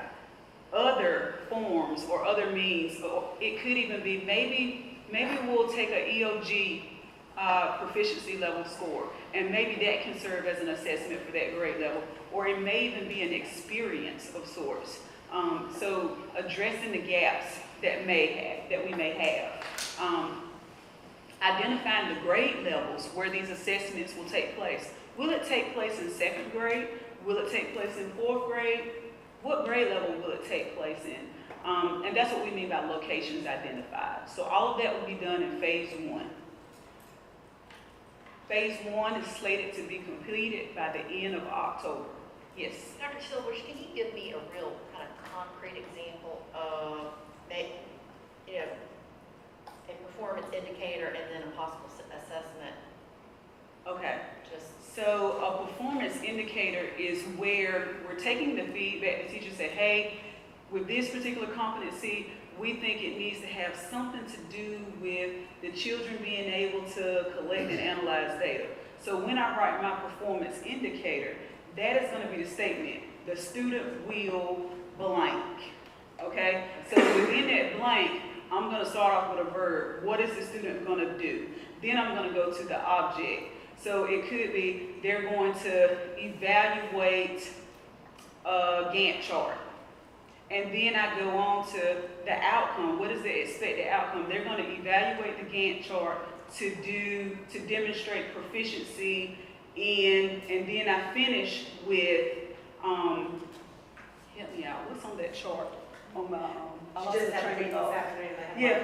other forms or other means. It could even be maybe we'll take an EOG proficiency level score, and maybe that can serve as an assessment for that grade level, or it may even be an experience of sorts. So addressing the gaps that we may have. Identifying the grade levels where these assessments will take place. Will it take place in 2nd grade? Will it take place in 4th grade? What grade level will it take place in? And that's what we mean by locations identified. So all of that will be done in phase 1. Phase 1 is slated to be completed by the end of October. Yes? Dr. Silvers, can you give me a real kind of concrete example of that, indicator and then a possible assessment, Okay. just. So a performance indicator is where we're taking the feedback, the teacher said, hey, with this particular competency, we think it needs to have something to do with the children being able to collect and analyze data. So when I write my performance indicator, that is going to be the statement. The student will blank, okay? So within that blank, I'm going to start off with a verb. What is the student going to do? Then I'm going to go to the object. So it could be they're going to evaluate a Gantt chart. And then I go on to the outcome. What is the expected outcome? They're going to evaluate the Gantt chart to demonstrate proficiency in, and then I finish with, help me out, what's on that chart? On my, I lost the train of thought. Yeah,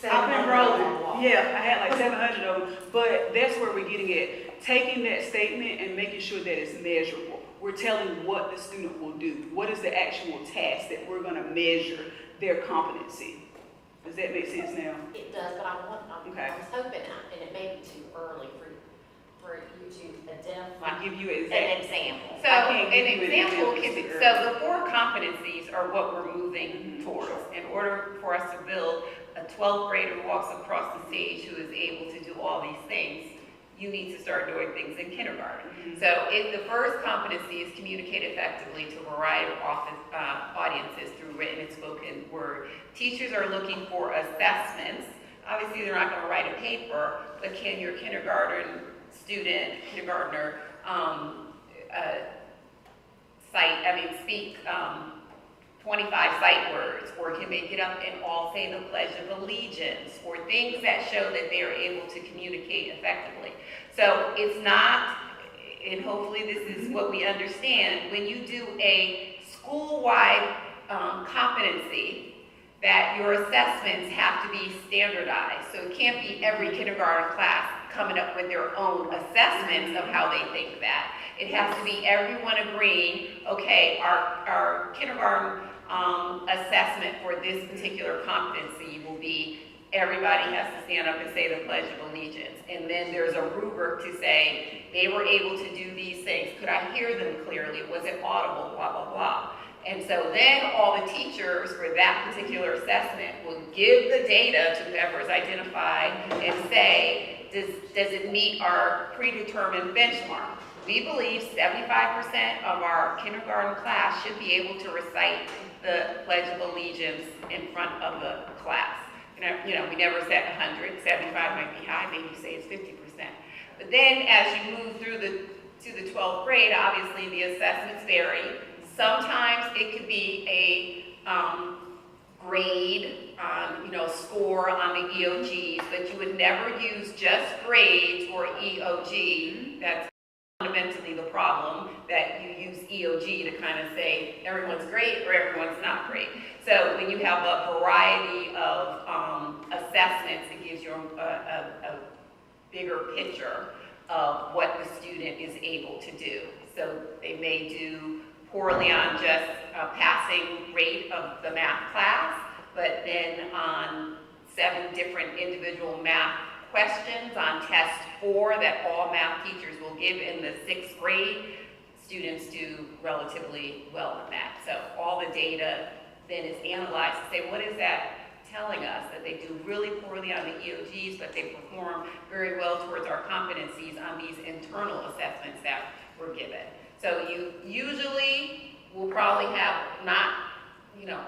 I've been rolling. Yeah, I had like 700 of them. But that's where we're getting at. Taking that statement and making sure that it's measurable. We're telling what the student will do. What is the actual task that we're going to measure their competency? Does that make sense now? It does, but I was hoping, and it may be too early for you to identify. I'll give you An example. So I can't give an you an example example. is, so the 4 competencies are what we're moving towards. In order for us to build a 12th grader who walks across the stage who is able to do all these things, you need to start doing things in kindergarten. So if the first competency is communicate effectively to a variety of audiences through written and spoken word, teachers are looking for assessments. Obviously, they're not going to write a paper, but can your kindergartner, speak 25 sight words, or can they get up and all say the Pledge of Allegiance, or things that show that they are able to communicate effectively. So it's not, and hopefully this is what we understand, when you do a school-wide competency, that your assessments have to be standardized. So it can't be every kindergarten class coming up with their own assessments of how they think that. It has to be everyone agreeing, okay, our kindergarten assessment for this particular competency will be everybody has to stand up and say the Pledge of Allegiance. And then there's a rubric to say they were able to do these things. Could I hear them clearly? Was it audible? Blah, blah, blah. And so then all the teachers for that particular assessment will give the data to whoever is identified and say, does it meet our predetermined benchmark? We believe 75% of our kindergarten class should be able to recite the Pledge of Allegiance in front of the class. You know, we never set 100, 75 might be high, maybe you say it's 50%. But then as you move through to the 12th grade, obviously the assessments vary. Sometimes it could be a grade, score on the EOGs, but you would never use just grades or EOG. That's fundamentally the problem, that you use EOG to kind of say everyone's great or everyone's not great. So when you have a variety of assessments, it gives you a bigger picture of what the student is able to do. So they may do poorly on just a passing rate of the math class, but then on 7 different individual math questions on test 4 that all math teachers will give in the 6th grade, students do relatively well in that. So all the data then is analyzed to say, what is that telling us? That they do really poorly on the EOGs, but they perform very well towards our competencies on these internal assessments that were given. So you usually will probably have not,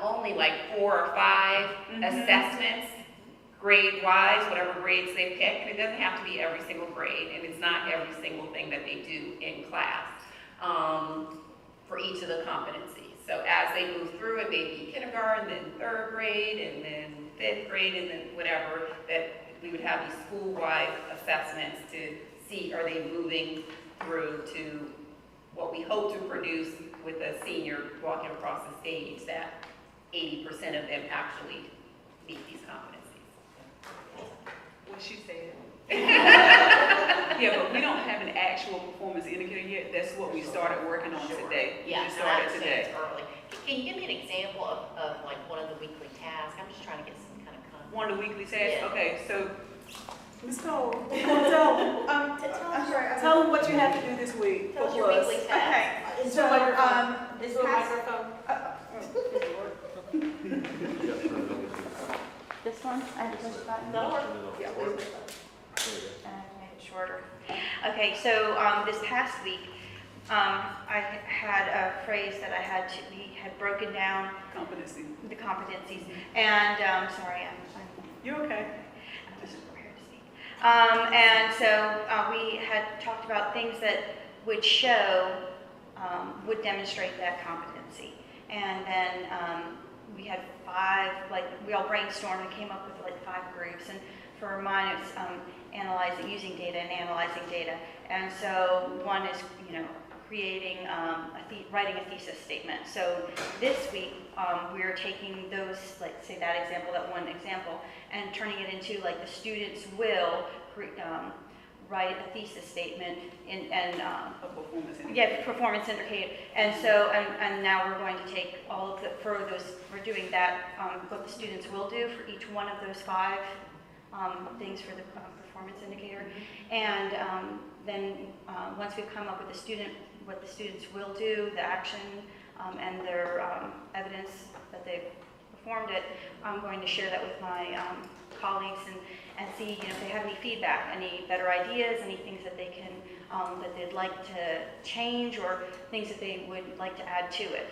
only like 4 or 5 assessments, grade-wise, whatever grades they pick, and it doesn't have to be every single grade, and it's not every single thing that they do in class for each of the competencies. So as they move through, it may be kindergarten, then 3rd grade, and then 5th grade, and then whatever, that we would have these school-wide assessments to see, are they moving through to what we hope to produce with a senior walking across the stage, that 80% of them actually meet these competencies. What she said. Yeah, but we don't have an actual performance indicator yet. That's what we started working on today. Yeah, We started and I today. understand it's early. Can you give me an example of like one of the weekly tasks? I'm just trying to get some kind of context. One of the weekly tasks? Yeah. Okay, so Ms. Cole, tell them, tell them what you have to do this week. Tell us for your Plus. weekly task. Okay, Is so, there a microphone? this Is there a past, This one, I have to push the button. That'll work. yeah, And make it shorter. Okay, so this past week, I had a phrase that we had broken down competency. the competencies, and, sorry, I'm You're okay. I wasn't prepared to speak. And so we had talked about things that would show, would demonstrate that competency. And then we had 5, we all brainstormed and came up with 5 groups. And for mine, it's using data and analyzing data. And so one is, creating, writing a thesis statement. So this week, we're taking those, say that example, that one example, and turning it into the students will write a thesis statement and A performance indicator. yeah, performance indicator. And so, and now we're going to take all of we're doing that, what the students will do for each one of those 5 things for the performance indicator. And then once we've come up with what the students will do, the action, and their evidence that they've performed it, I'm going to share that with my colleagues and see if they have any feedback, any better ideas, any things that they can, that they'd like to change, or things that they would like to add to it.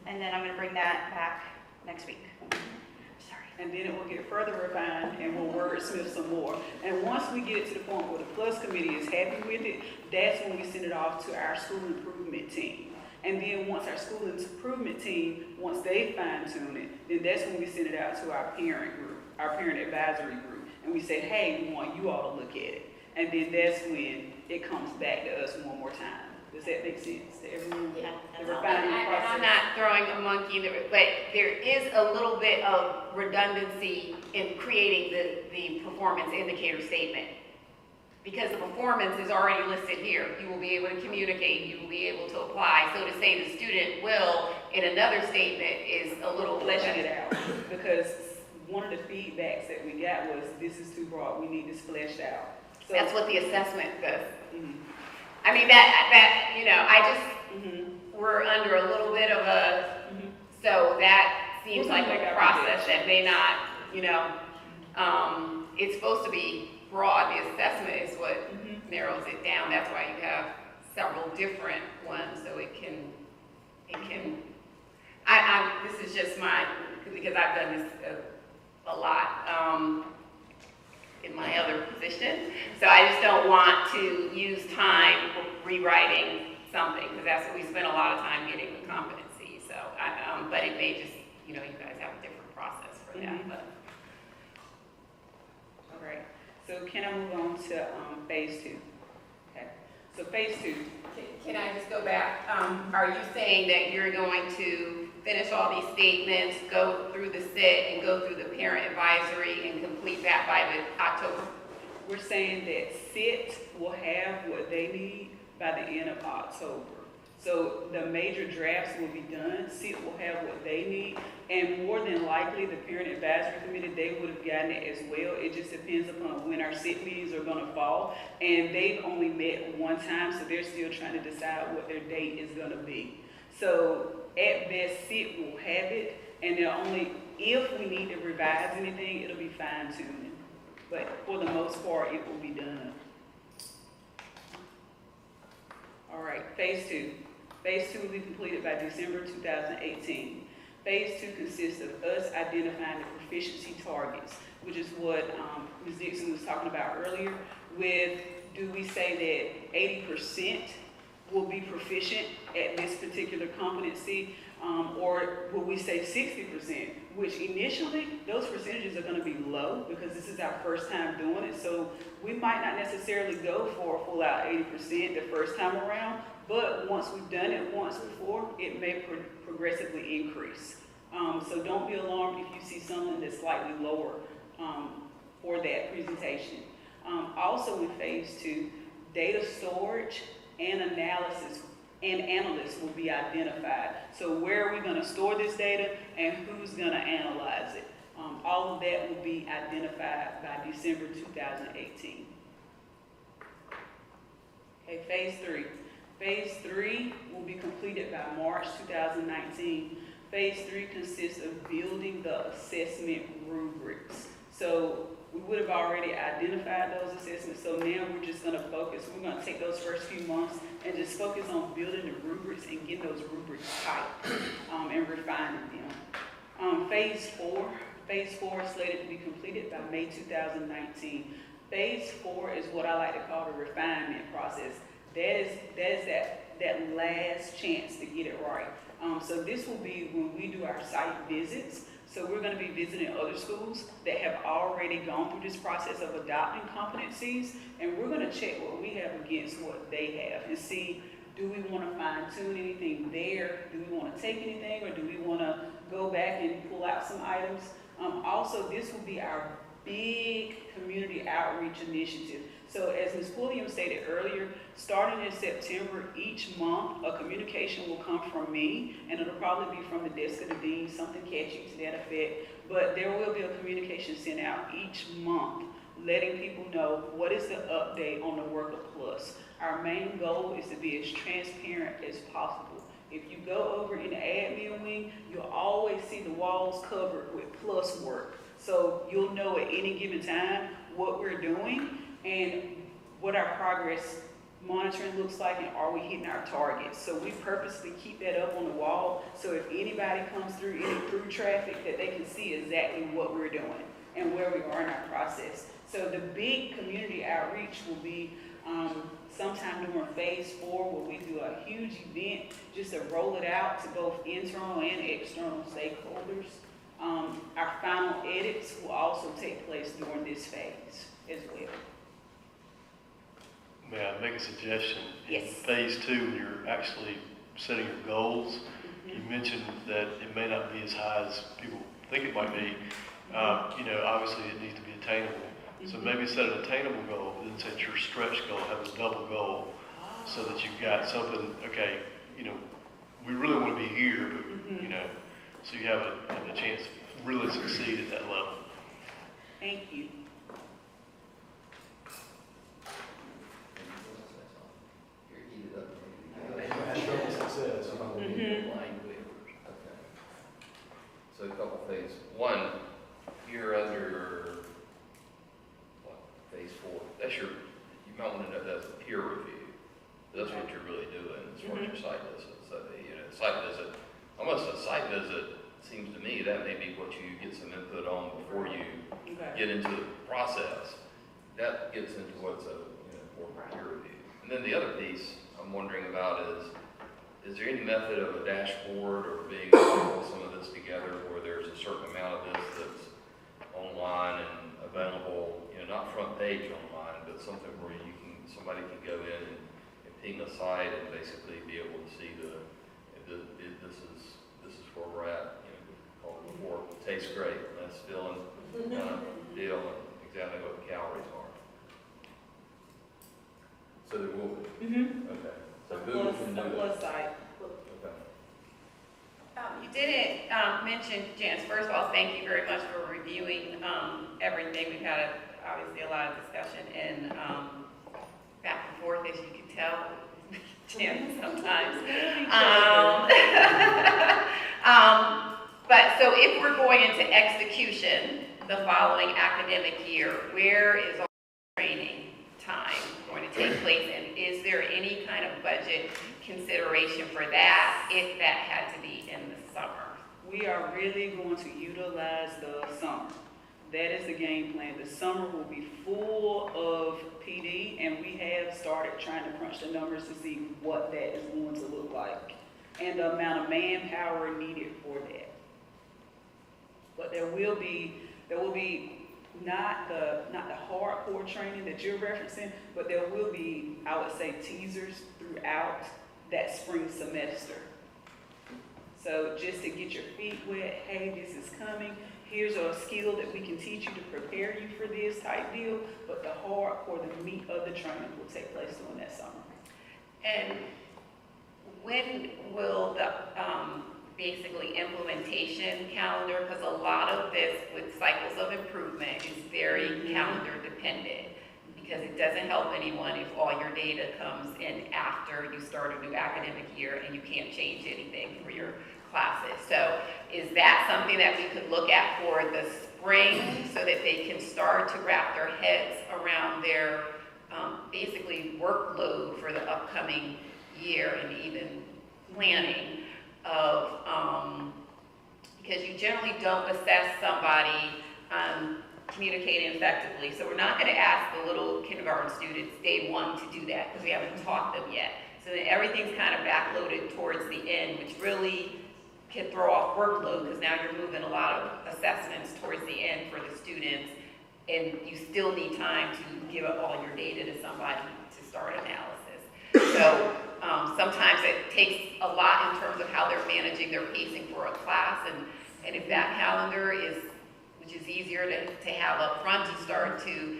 And then I'm going to bring that back next week. Sorry. And then it will get further refined and we'll wordsmith some more. And once we get it to the point where the Plus Committee is happy with it, that's when we send it off to our school improvement team. And then once our school improvement team, once they fine tune it, then that's when we send it out to our parent group, our parent advisory group. And we say, hey, we want you all to look at it. And then that's when it comes back to us one more time. Does that make sense to everyone? Yeah, The that's all. refinement And process. I'm not throwing a monkey in the, but there is a little bit of redundancy in creating the performance indicator statement. Because the performance is already listed here. You will be able to communicate, you will be able to apply. So to say the student will in another statement is a little Fleshing it out, because one of the feedbacks that we got was, this is too broad, we need this fleshed out. So That's what the assessment does. Mhm. I mean, we're under a little bit of a, so that seems like a process that may not, it's supposed to be broad. The assessment is what narrows it down. That's why you have several different ones, so it can, this is just because I've done this a lot, in my other position. So I just don't want to use time rewriting something, because that's what we spend a lot of time getting the competency. So, but it may just, you guys have a different process for that. But. All right, so can I move on to phase 2? Okay, so phase 2. Can I just go back? Are you saying that you're going to finish all these statements, go through the sit, and go through the parent advisory, and complete that by the October? We're saying that SIT will have what they need by the end of October. So the major drafts will be done, SIT will have what they need, and more than likely, the Parent Advisory Committee, they would have gotten it as well. It just depends upon when our SIT meetings are gonna fall, and they've only met one time, so they're still trying to decide what their date is gonna be. So at best, SIT will have it, and they're only, if we need to revise anything, it'll be fine tuning. But for the most part, it will be done. All right, phase 2. Phase 2 will be completed by December 2018. Phase 2 consists of us identifying the proficiency targets, which is what Ms. Dixon was talking about earlier. With, do we say that 80% will be proficient at this particular competency, or will we say 60%? Which initially, those percentages are going to be low because this is our first time doing it. So we might not necessarily go for a full out 80% the first time around, but once we've done it once before, it may progressively increase. So don't be alarmed if you see something that's slightly lower for that presentation. Also in phase 2, data storage and analysis and analysts will be identified. So where are we going to store this data and who's going to analyze it? All of all of that will be identified by December 2018. Okay, phase 3. Phase 3 will be completed by March 2019. Phase 3 consists of building the assessment rubrics. So we would have already identified those assessments, so now we're just gonna focus, we're gonna take those first few months and just focus on building the rubrics and getting those rubrics tight, and refining them. Phase 4 is slated to be completed by May 2019. Phase 4 is what I like to call the refinement process. That is that last chance to get it right. So this will be when we do our site visits. So we're going to be visiting other schools that have already gone through this process of adopting competencies, and we're going to check what we have against what they have and see, do we want to fine tune anything there? Do we want to take anything, or do we want to go back and pull out some items? Also, this will be our big community outreach initiative. So as Ms. Pulliam stated earlier, starting in September, each month, a communication will come from me, and it'll probably be from the desk of the dean, something catchy to that effect. But there will be a communication sent out each month, letting people know what is the update on the Worker Plus. Our main goal is to be as transparent as possible. If you go over in the admin wing, you'll always see the walls covered with plus work. So you'll know at any given time what we're doing and what our progress monitoring looks like, and are we hitting our targets. So we purposely keep that up on the wall, so if anybody comes through, any through traffic, that they can see exactly what we're doing and where we are in our process. So the big community outreach will be sometime during phase 4, where we do a huge event just to roll it out to both internal and external stakeholders. Our final edits will also take place during this phase as well. May I make a suggestion? Yes. In phase 2, when you're actually setting your goals, you mentioned that it may not be as high as people think it might be. Obviously it needs to be attainable. So maybe set an attainable goal, then set your stretch goal, have a double goal, so that you've got something, okay, we really want to be here, but, so you have a chance to really succeed at that level. Thank you. Success. So a couple things. One, you're under, phase 4. You might want to know that's a peer review. That's what you're really doing as far as your site visit. So, site visit, almost a site visit, seems to me that may be what you get some input on before you get into the process. That gets into what's a more peer review. And then the other piece I'm wondering about is there any method of a dashboard or being able to pull some of this together where there's a certain amount of this that's online and available, not front page online, but something where somebody can go in and ping a site and basically be able to see this is where we're at, called it before, tastes great, that's filling, deal, and exactly what the calories are. So there will be. Okay. So Google can do that. Plus site. Okay. You didn't mention, Janice, first of all, thank you very much for reviewing everything. We've had obviously a lot of discussion and back and forth, as you can tell, Janice, sometimes. But so if we're going into execution the following academic year, where is all training time going to take place, and is there any kind of budget consideration for that if that had to be in the summer? We are really going to utilize the summer. That is the game plan. The summer will be full of PD, and we have started trying to crunch the numbers to see what that is going to look like and the amount of manpower needed for that. But there will be not the hardcore training that you're referencing, but there will be, I would say, teasers throughout that spring semester. So just to get your feet wet, hey, this is coming. Here's a skill that we can teach you to prepare you for this type deal, but the hardcore, the meat of the training will take place during that summer. And when will basically implementation calendar, because a lot of this with cycles of improvement is very calendar dependent, because it doesn't help anyone if all your data comes in after you start a new academic year and you can't change anything for your classes. So is that something that we could look at for the spring so that they can start to wrap their heads around their basically workload for the upcoming year, and even planning of, because you generally don't assess somebody communicating effectively. So we're not going to ask the little kindergarten students day one to do that because we haven't taught them yet. So then everything's kind of backloaded towards the end, which really can throw off workload because now you're moving a lot of assessments towards the end for the students, and you still need time to give up all your data to somebody to start analysis. So sometimes it takes a lot in terms of how they're managing their pacing for a class, and if that calendar is, which is easier to have up front, to start to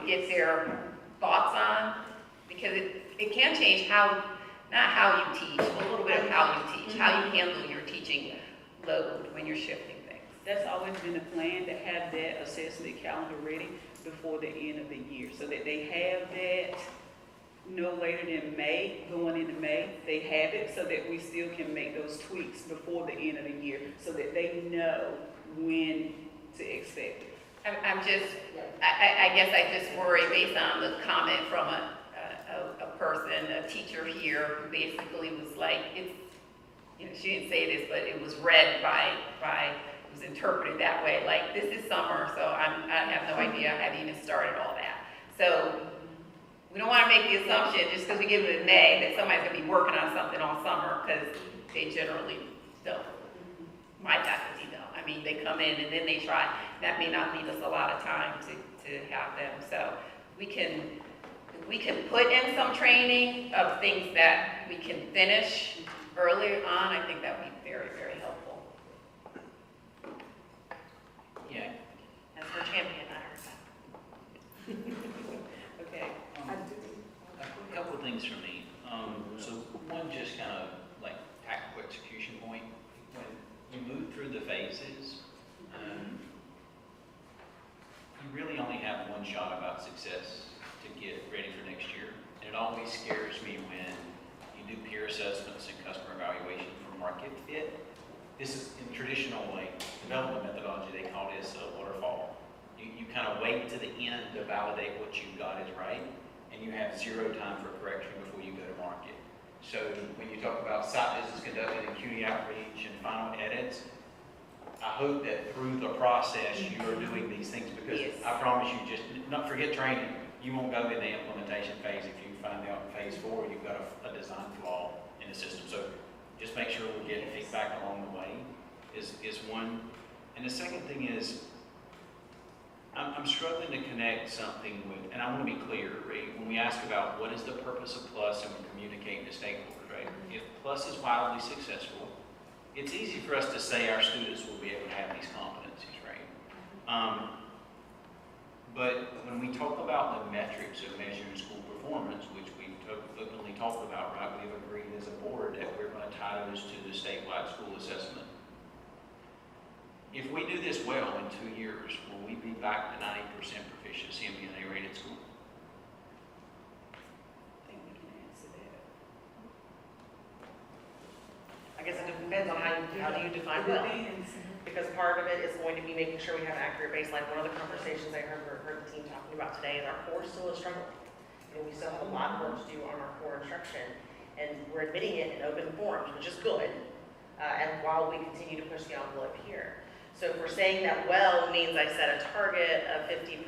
get their thoughts on, because it can change how, not how you teach, a little bit of how you teach, how you handle your teaching load when you're shifting things. That's always been the plan, to have that assessment calendar ready before the end of the year, so that they have that no later than May, going into May, they have it so that we still can make those tweaks before the end of the year, so that they know when to expect it. I'm just, I guess I just worry based on the comment from a person, a teacher here, who basically was like, it's, you know, she didn't say this, but it was read by it was interpreted that way, like, this is summer, so I have no idea, I haven't even started all that. So we don't want to make the assumption, just because we give it in May, that somebody's going to be working on something all summer, because they generally don't. My faculty don't. I mean, they come in and then they try. That may not leave us a lot of time to have them. So we can put in some training of things that we can finish earlier on. I think that would be very, very helpful. Yeah. As her champion, I heard that. Okay. A couple of things for me. So one, just kind of like tactical execution point. When you move through the phases, you really only have one shot about success to get ready for next year. And it always scares me when you do peer assessments and customer evaluation for market fit. This is in traditional like development methodology, they call this a waterfall. You kind of wait to the end to validate what you've got is right, and you have 0 time for correction before you go to market. So when you talk about site visits conducted and CUNY outreach and final edits, I hope that through the process you are doing these things, because Yes. I promise you, just not forget training. You won't go in the implementation phase if you find out in phase 4 you've got a design flaw in the system. So just make sure we're getting feedback along the way is one. And the second thing is, I'm struggling to connect something with, and I want to be clear, right? When we ask about what is the purpose of PLUS and we're communicating to stakeholders, right? If PLUS is wildly successful, it's easy for us to say our students will be able to have these competencies, right? But when we talk about the metrics of measuring school performance, which we've openly talked about, right? We've agreed as a board that we're going to tie those to the statewide school assessment. If we do this well in 2 years, will we be back to 90% proficiency and be an A-rated school? I think we can answer that. I guess it depends on how do you define well. Because part of it is going to be making sure we have an accurate baseline. One of the conversations I heard the team talking about today is our core is still a struggle. And we still have a lot of work to do on our core instruction. And we're admitting it in open forums, which is good. And while we continue to push the envelope here. So if we're saying that well means I set a target of 50%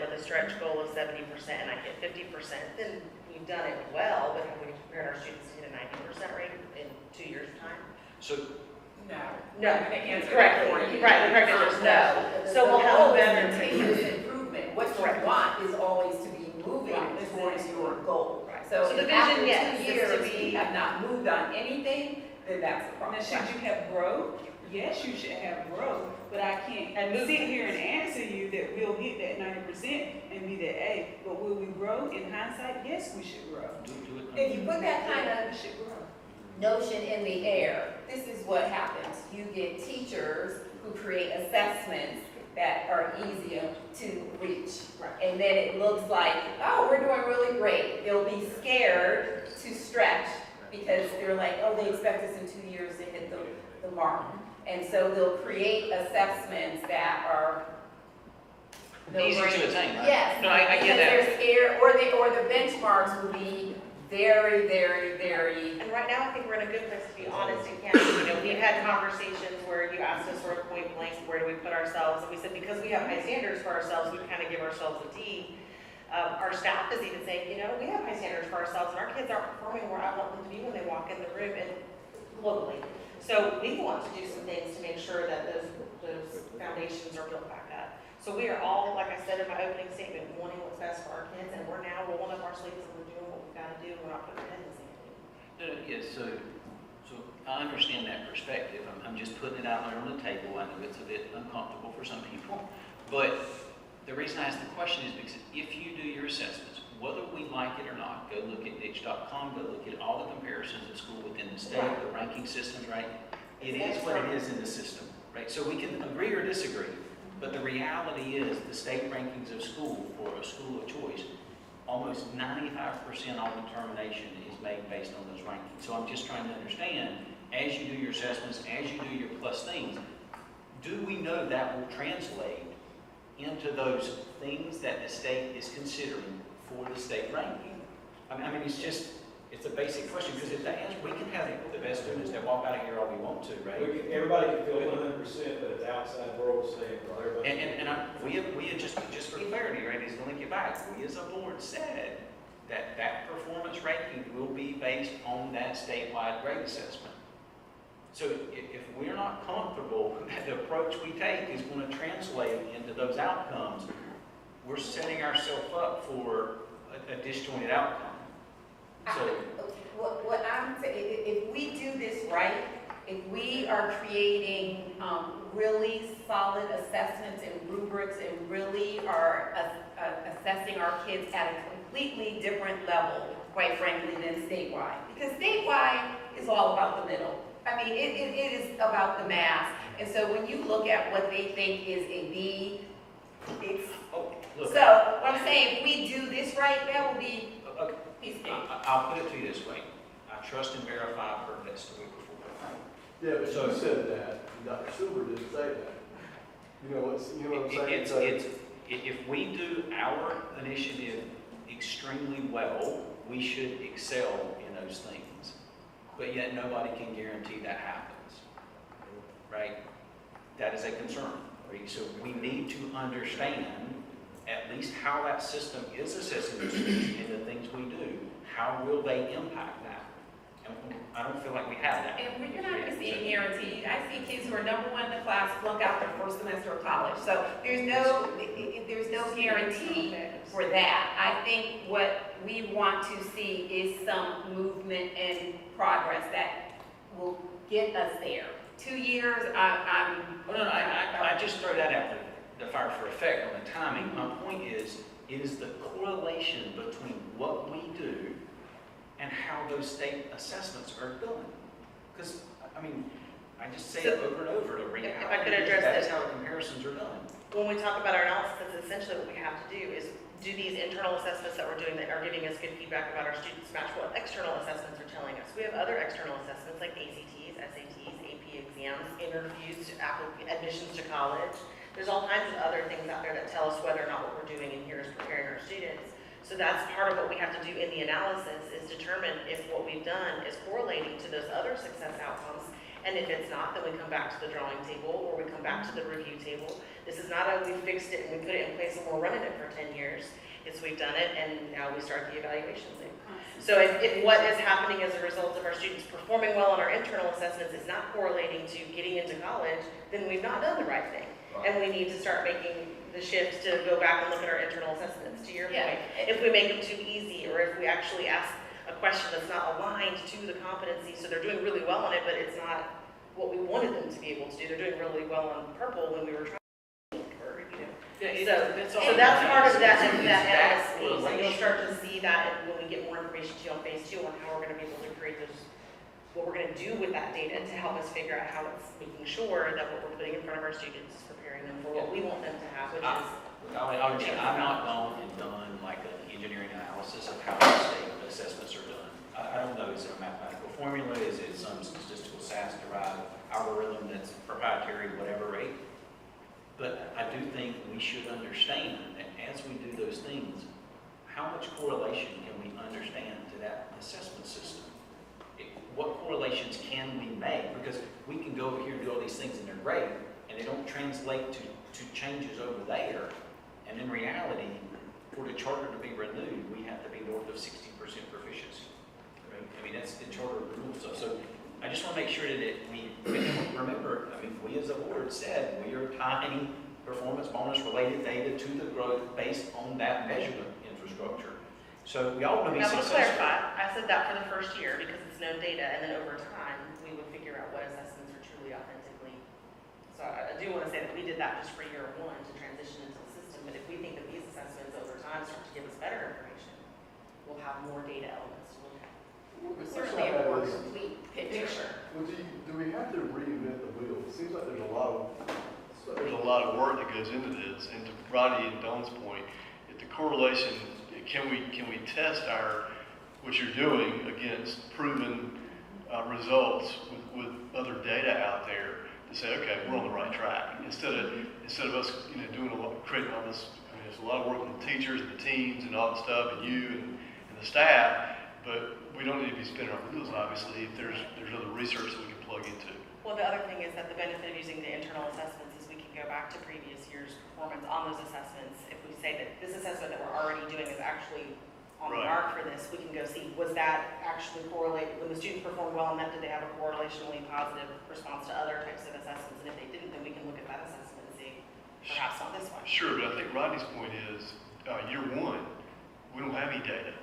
with a stretch goal of 70% and I hit 50%, then we've done it well, but have we prepared our students to hit a 90% rate in 2 years' time? So No. No, I'm gonna answer correctly, that for you. right, the correct answer is no. So we'll have a better continuous improvement. What you Correct. want is always to be moving Right. towards your goal. Right. So So the if vision, after yes, 2 is to years be- we have not moved on anything, then that's the Now, problem. should you have growth? Yes, you should have growth, but I can't And move- sit here and answer you that we'll hit that 90% and be that A. But will we grow? In hindsight, yes, we should grow. do it. If you put that kind of We should grow. notion in the air. This is what happens. You get teachers who create assessments that are easier to reach. And then it looks like, oh, we're doing really great. They'll be scared to stretch because they're like, oh, they expect us in 2 years to hit the mark. And so they'll create assessments that are Easy to attain, right? Yes. No, I get because that. they're scared, or the benchmarks will be very, very, very. And right now, I think we're in a good place to be honest and candid. You know, we've had conversations where you asked us sort of point blank, where do we put ourselves? And we said, because we have high standards for ourselves, we kind of give ourselves a D. Our staff is even saying, you know, we have high standards for ourselves, and our kids aren't performing where I want them to be when they walk in the room and globally. So we want to do some things to make sure that those foundations are built back up. So we are all, like I said in my opening statement, wanting what's best for our kids, and we're now rolling up our sleeves and we're doing what we've got to do. We're not putting our head in the sand. Yes, so I understand that perspective. I'm just putting it out there on the table. I know it's a bit uncomfortable for some people, but the reason I ask the question is because if you do your assessments, whether we like it or not, go look at ditch.com, go look at all the comparisons of school within the state, the ranking systems, right? It is what it is in the system, right? So we can agree or disagree, but the reality is the state rankings of school for a school of choice, almost 95% all determination is made based on those rankings. So I'm just trying to understand, as you do your assessments, as you do your plus things, do we know that will translate into those things that the state is considering for the state ranking? I mean, it's a basic question, because if the answer, we can have the best students that walk out of here all we want to, right? Everybody can feel 100%, but it's outside world saying for everybody. We had just for clarity, right, is to link it back. We as a board said that performance ranking will be based on that statewide grade assessment. So if we're not comfortable that the approach we take is going to translate into those outcomes, we're setting ourselves up for a disjointed outcome. So What I'm saying, if we do this right, if we are creating really solid assessments and rubrics and really are assessing our kids at a completely different level, quite frankly, than statewide. Because statewide is all about the middle. I mean, it is about the math. And so when you look at what they think is a B, it's, so what I'm saying, if we do this right, that will be piece of cake. I'll put it to you this way. I trust and verify I've heard that story before. Yeah, but you said that, and Dr. Silver didn't say that. You know what I'm saying? If we do our initiative extremely well, we should excel in those things. But yet nobody can guarantee that happens, right? That is a concern. Right? So we need to understand at least how that system is assessing the students and the things we do. How will they impact that? And I don't feel like we have that. And you're not going to see a guarantee. I see kids who are number one in the class flunk out their first semester of college. So there's no guarantee for that. I think what we want to see is some movement and progress that will get us there. 2 years, I just throw that out there, the fire for effect on the timing. My point is, it is the correlation between what we do and how those state assessments are done. Because, I mean, I just say it over and over, the reality if I could address that's this. how the comparisons are done. When we talk about our analysis, that's essentially what we have to do is do these internal assessments that we're doing that are giving us good feedback about our students match what external assessments are telling us. We have other external assessments like ACTs, SATs, AP exams, interviews, admissions to college. There's all kinds of other things out there that tell us whether or not what we're doing in here is preparing our students. So that's part of what we have to do in the analysis is determine if what we've done is correlating to those other success outcomes. And if it's not, then we come back to the drawing table or we come back to the review table. This is not a we fixed it and we put it in place and we're running it for 10 years. It's we've done it and now we start the evaluation thing. So if what is happening as a result of our students performing well on our internal assessments is not correlating to getting into college, then we've not done the right thing. And we need to start making the shift to go back and look at our internal assessments, to your point. If we make them too easy or if we actually ask a question that's not aligned to the competency, so they're doing really well on it, but it's not what we wanted them to be able to do. They're doing really well on purple when we were trying to, so that's part of that analysis piece, and you'll start to see that when we get more information to you on phase 2 on how we're going to be able to create those what we're gonna do with that data to help us figure out how it's making sure that what we're putting in front of our students is preparing them for what we want them to have, which is. I've not gone and done like an engineering analysis of how the state assessments are done. I don't know, is it a mathematical formula, is it some statistical SAS derived algorithm that's proprietary, whatever, right? But I do think we should understand that as we do those things, how much correlation can we understand to that assessment system? What correlations can we make? Because we can go over here and do all these things and they're great, and they don't translate to changes over there. And in reality, for the charter to be renewed, we have to be north of 60% proficiency. Right? I mean, that's the charter rules. So I just want to make sure that we remember, I mean, we as a board said we are tying performance bonus related data to the growth based on that measurement infrastructure. So we all want to be Now, let's successful. clarify, I said that for the first year because it's no data, and then over time, we would figure out what assessments are truly authentically. So I do want to say that we did that just for year one to transition into the system, but if we think that these assessments over time start to give us better information, we'll have more data elements to look at. We're certainly a more complete picture. Well, do we have to reinvent the wheel? It seems like there's a lot of work that goes into this, and to Rodney and Dawn's point, if the correlation, can we test what you're doing against proven results with other data out there to say, okay, we're on the right track, instead of us doing creating all this. I mean, there's a lot of work on the teachers and the teams and all the stuff, and you and the staff, but we don't need to be spinning our wheels, obviously, if there's other research that we can plug into. Well, the other thing is that the benefit of using the internal assessments is we can go back to previous years' performance on those assessments. If we say that this assessment that we're already doing is actually on the Right. mark for this, we can go see, was that actually correlated, when the students performed well on that, did they have a correlationally positive response to other types of assessments? And if they didn't, then we can look at that assessment and see, perhaps not this one. Sure, but I think Rodney's point is, year one, we don't have any data.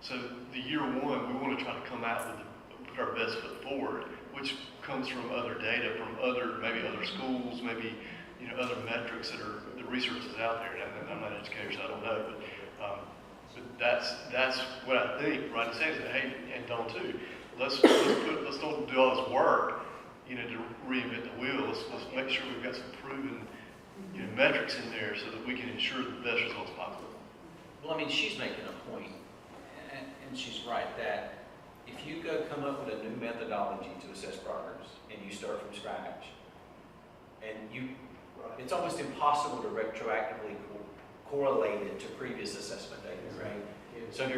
So the year one, we want to try to come out with put our best foot forward, which comes from other data, from maybe other schools, maybe other metrics that the research is out there. And I'm not an educator, so I don't know, but that's what I think. Rodney says that, hey, and Dawn too. Let's don't do all this work, to reinvent the wheel. Let's make sure we've got some proven metrics in there so that we can ensure the best results possible. Well, I mean, she's making a point, and she's right, that if you come up with a new methodology to assess progress, and you start from scratch, and it's almost impossible to retroactively correlate it to previous assessment data, right? So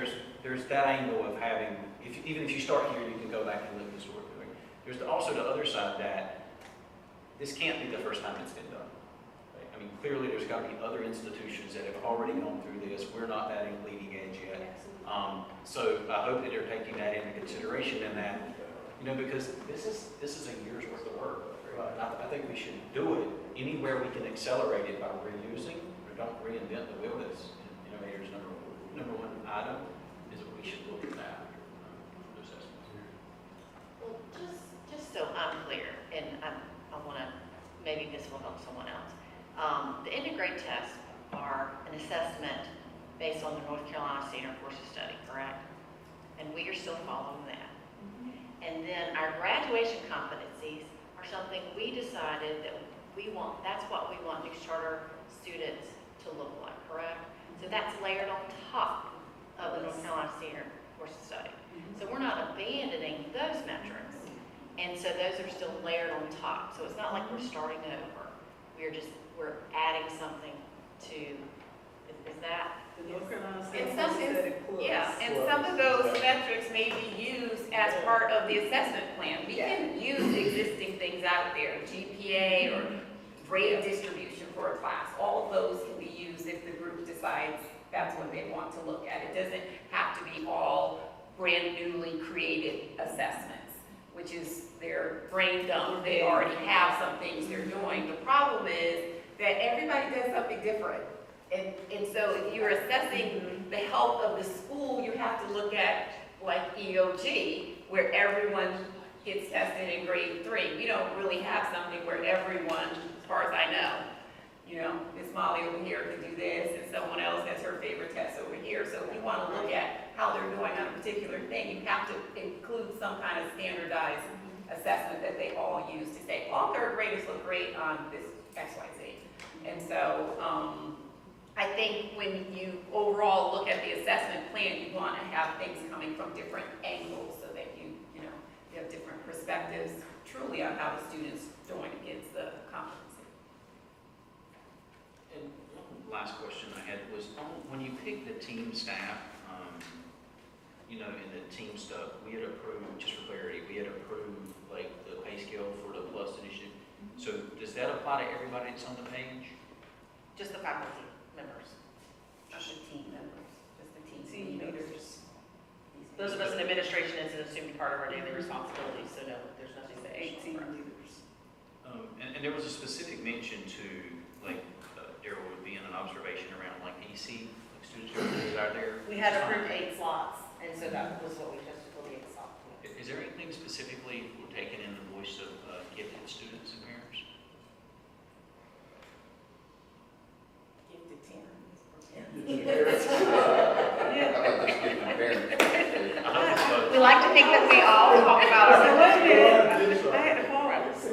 there's that angle of having, even if you start here, you can go back and look at this work. There's also the other side that this can't be the first time it's been done. Right? I mean, clearly there's got to be other institutions that have already gone through this. We're not that leading edge yet. So I hope that they're taking that into consideration, and that, because this is a year's worth of work. Right? I think we should do it anywhere we can accelerate it by reusing, or don't reinvent the wheel. That's innovators' number one item is that we should look at that assessments. Well, just so I'm clear, and I want to, maybe this will help someone else. The integrate tests are an assessment based on the North Carolina Senior Courses Study, correct? And we are still following that. And then our graduation competencies are something we decided that that's what we want next charter students to look like, correct? So that's layered on top of the North Carolina Senior Courses Study. So we're not abandoning those metrics. And so those are still layered on top. So it's not like we're starting over. We're adding something to, is that? And some of those metrics may be used as part of the assessment plan. We can use existing things out there, GPA or grade distribution for a class. All of those can be used if the group decides that's what they want to look at. It doesn't have to be all brand newly created assessments, which is their brain dump. They already have some things they're doing. The problem is that everybody does something different. And so if you're assessing the health of the school, you have to look at like EOG, where everyone gets tested in grade 3. We don't really have something where everyone, as far as I know, you know, Miss Molly over here can do this, and someone else has her favorite test over here. So if you want to look at how they're doing on a particular thing, you have to include some kind of standardized assessment that they all use to say, all third graders look great on this X, Y, Z. And so, I think when you overall look at the assessment plan, you want to have things coming from different angles so that you have different perspectives truly on how the student's doing against the competency. And one last question I had was, when you pick the team staff, you know, in the team stuff, we had approved, just for clarity, we had approved like the pay scale for the PLUS initiative. So does that apply to everybody that's on the page? Just the faculty members. Just the team members, just the team Leaders. Those of us in administration, it's an assumed part of our daily responsibility, so no, there's nothing The additional 18 for us. leaders. And there was a specific mention to, like, there would be an observation around like EC, like students who are there. We had approved 8 slots, and so that was what we just told the 8 slots. Is there anything specifically we're taking in the voice of gifted students and parents? Gifted parents. How about this giving parents? We like to think that we all talk about our. I had to pause.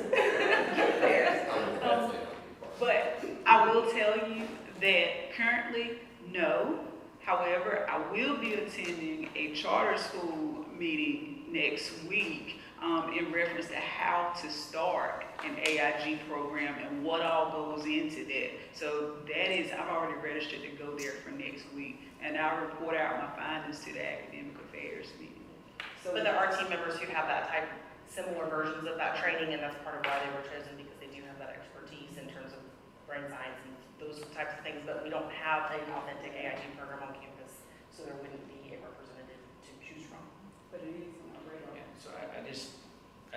But I will tell you that currently, no. However, I will be attending a charter school meeting next week in reference to how to start an AIG program and what all goes into that. So that is, I've already registered to go there for next week, and I'll report out my findings to the academic affairs meeting. But there are team members who have that type, similar versions of that training, and that's part of why they were chosen, because they do have that expertise in terms of brain science and those types of things, but we don't have an authentic AIG program on campus, so there wouldn't be a representative to choose from. But it is on our radar. Yeah, so I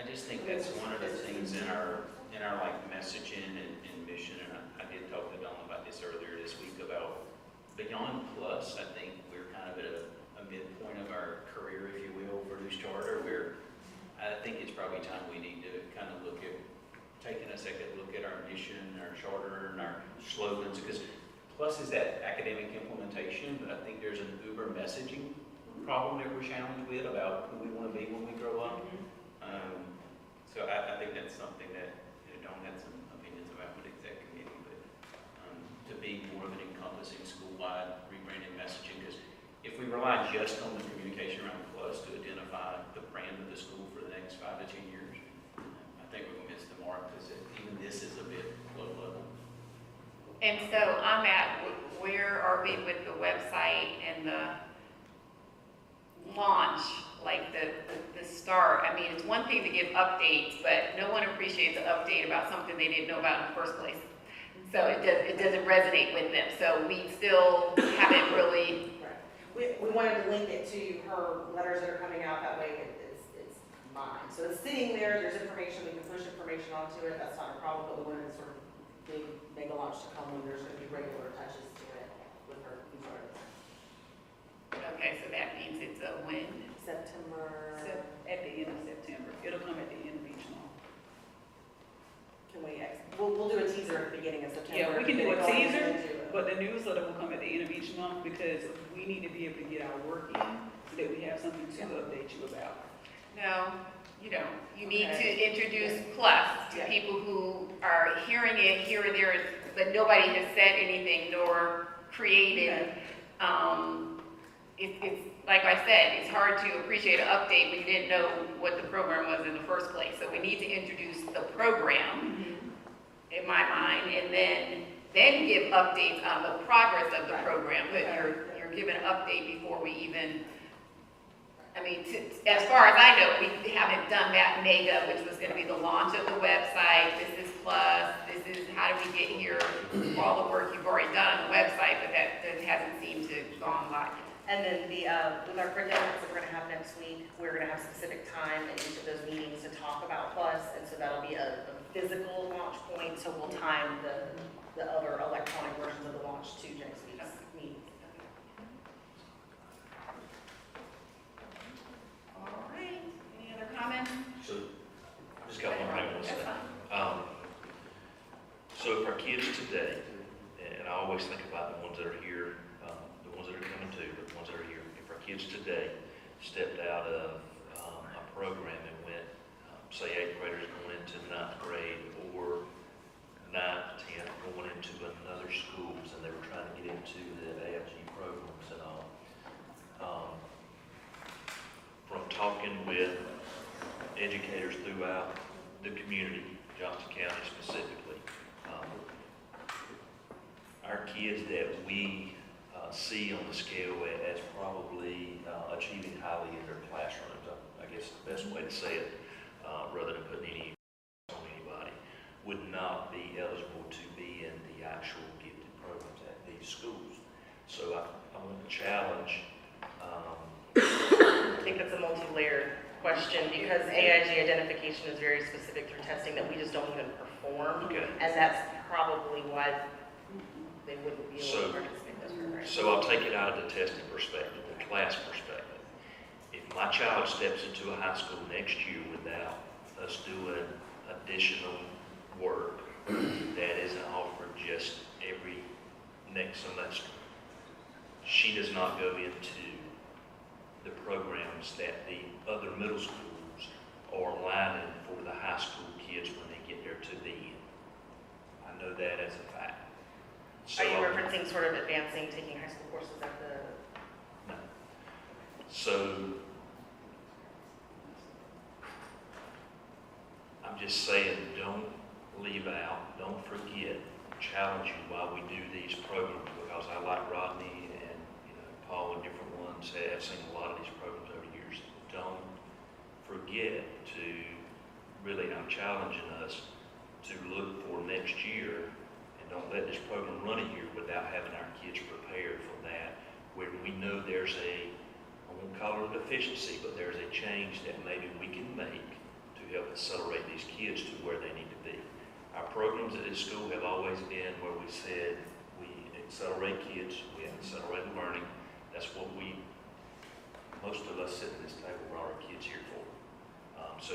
just think that's one of the things in our like messaging and mission, and I did talk to Dawn about this earlier this week about beyond PLUS. I think we're kind of at a midpoint of our career, if you will, for News Charter, where I think it's probably time we need to kind of look at, taking a second look at our mission, our charter, and our slogans, because PLUS is that academic implementation, but I think there's an uber messaging problem that we're challenged with about who we want to be when we grow up. So I think that's something that, Dawn had some opinions about with exec committee, but to be more of an encompassing school-wide rebranding messaging, because if we rely just on the communication around PLUS to identify the brand of the school for the next 5 to 10 years, I think we're going to miss the mark, because even this is a bit low level. And so on that, where are we with the website and the launch, like the start? I mean, it's one thing to give updates, but no one appreciates an update about something they didn't know about in the first place. So it doesn't resonate with them. So we still haven't really. Right. We wanted to link it to her letters that are coming out, that way it's mine. So it's sitting there, there's information, we can push information onto it, that's not a problem, but we wanted to sort of big mega launch to come when there's going to be regular touches to it with her. Okay, so that means it's a when? September. At the end of September. It'll come at the end of each month. Can we, we'll do a teaser at the beginning of September. Yeah, we can do a Get it going teaser, into it. but the newsletter will come at the end of each month, because we need to be able to get our work in so that we have something to update you about. No, you don't. You need to Okay. introduce PLUS to Yeah. people who are hearing it here or there, but nobody has said anything nor created. It's like I said, it's hard to appreciate an update when you didn't know what the program was in the first place. So we need to introduce the program, in my mind, and then give updates on the progress of the program. But you're giving an update before we even. I mean, as far as I know, we haven't done that mega, which was going to be the launch of the website. This is PLUS. This is how do we get here? All the work you've already done on the website, but that hasn't seemed to have gone live. And then with our curriculum that we're going to have next week, we're going to have specific time in each of those meetings to talk about PLUS, and so that'll be a physical launch point, so we'll time the other electronic versions of the launch to next week's meeting. All right. Any other comments? So, just got one thing to That's say. fine. So if our kids today always think about the ones that are here, the ones that are coming to, but the ones that are here. If our kids today stepped out of a program and went, say, 8th graders going into 9th grade, or 9th, 10th, going into another schools, and they were trying to get into the AIG programs and all. From talking with educators throughout the community, Johnson County specifically, our kids that we see on the scale as probably achieving highly in their classrooms, I guess the best way to say it, rather than putting any on anybody, would not be eligible to be in the actual gifted programs at these schools. So I want to challenge. I think that's a multi-layered question because AIG identification is very specific through testing that we just don't even perform. Okay. And that's probably why they wouldn't be able to participate in those programs. So I'll take it out of the testing perspective, the class perspective. If my child steps into a high school next year without us doing additional work that isn't offered just every next semester, she does not go into the programs that the other middle schools are lining for the high school kids when they get there to the end. I know that as a fact. So Are you referencing sort of advancing, taking high school courses at the? No. So I'm just saying, don't leave out, don't forget, challenge you while we do these programs, because I like Rodney and Paul and different ones have seen a lot of these programs over the years. Don't forget to really, I'm challenging us to look for next year, and don't let this program run a year without having our kids prepared for that, where we know there's I won't call it a deficiency, but there's a change that maybe we can make to help accelerate these kids to where they need to be. Our programs at this school have always been where we said we accelerate kids, we accelerate learning. That's what most of us sitting at this table brought our kids here for. So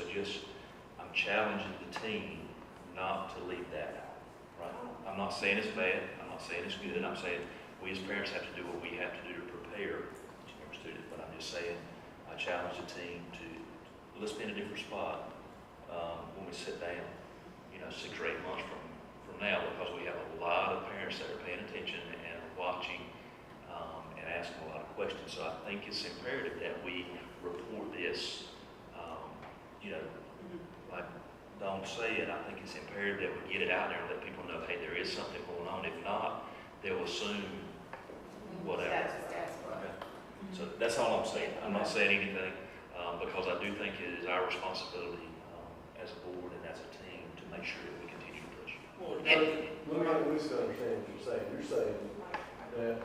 I'm challenging the team not to leave that out, right? I'm not saying it's bad, I'm not saying it's good, I'm saying we as parents have to do what we have to do to prepare our students, but I'm just saying I challenge the team to, let's be in a different spot when we sit down, 6 or 8 months from now, because we have a lot of parents that are paying attention and watching and asking a lot of questions. So I think it's imperative that we report this, like Dawn said, I think it's imperative that we get it out there and let people know, hey, there is something going on. If not, they'll assume whatever. Okay. So that's all I'm saying. I'm not saying anything because I do think it is our responsibility as a board and as a team to make sure that we continue to push. Well, let me just understand what you're saying. You're saying that,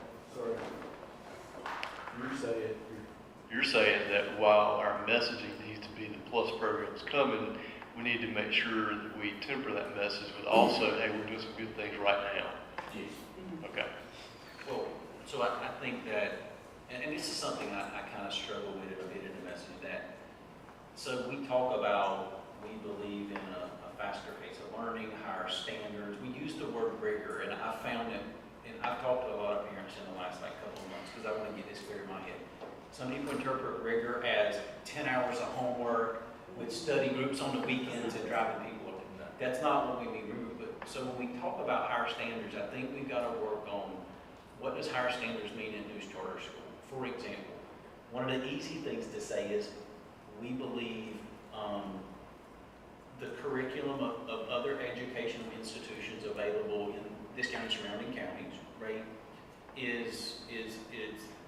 You're saying that while our messaging needs to be the plus programs coming, we need to make sure that we temper that message with also, hey, we're doing some good things right now. Yes. Okay. Well, so I think that, and this is something I kind of struggle with a bit in the message that, so we talk about, we believe in a faster pace of learning, higher standards. We use the word rigor, and I found it, and I've talked to a lot of parents in the last couple of months because I want to get this clear in my head. Some people interpret rigor as 10 hours of homework with study groups on the weekends and driving people up and down. That's not what we mean rigor, but so when we talk about higher standards, I think we've got to work on what does higher standards mean in News Charter School. For example, one of the easy things to say is we believe the curriculum of other educational institutions available in this county, surrounding counties, right, is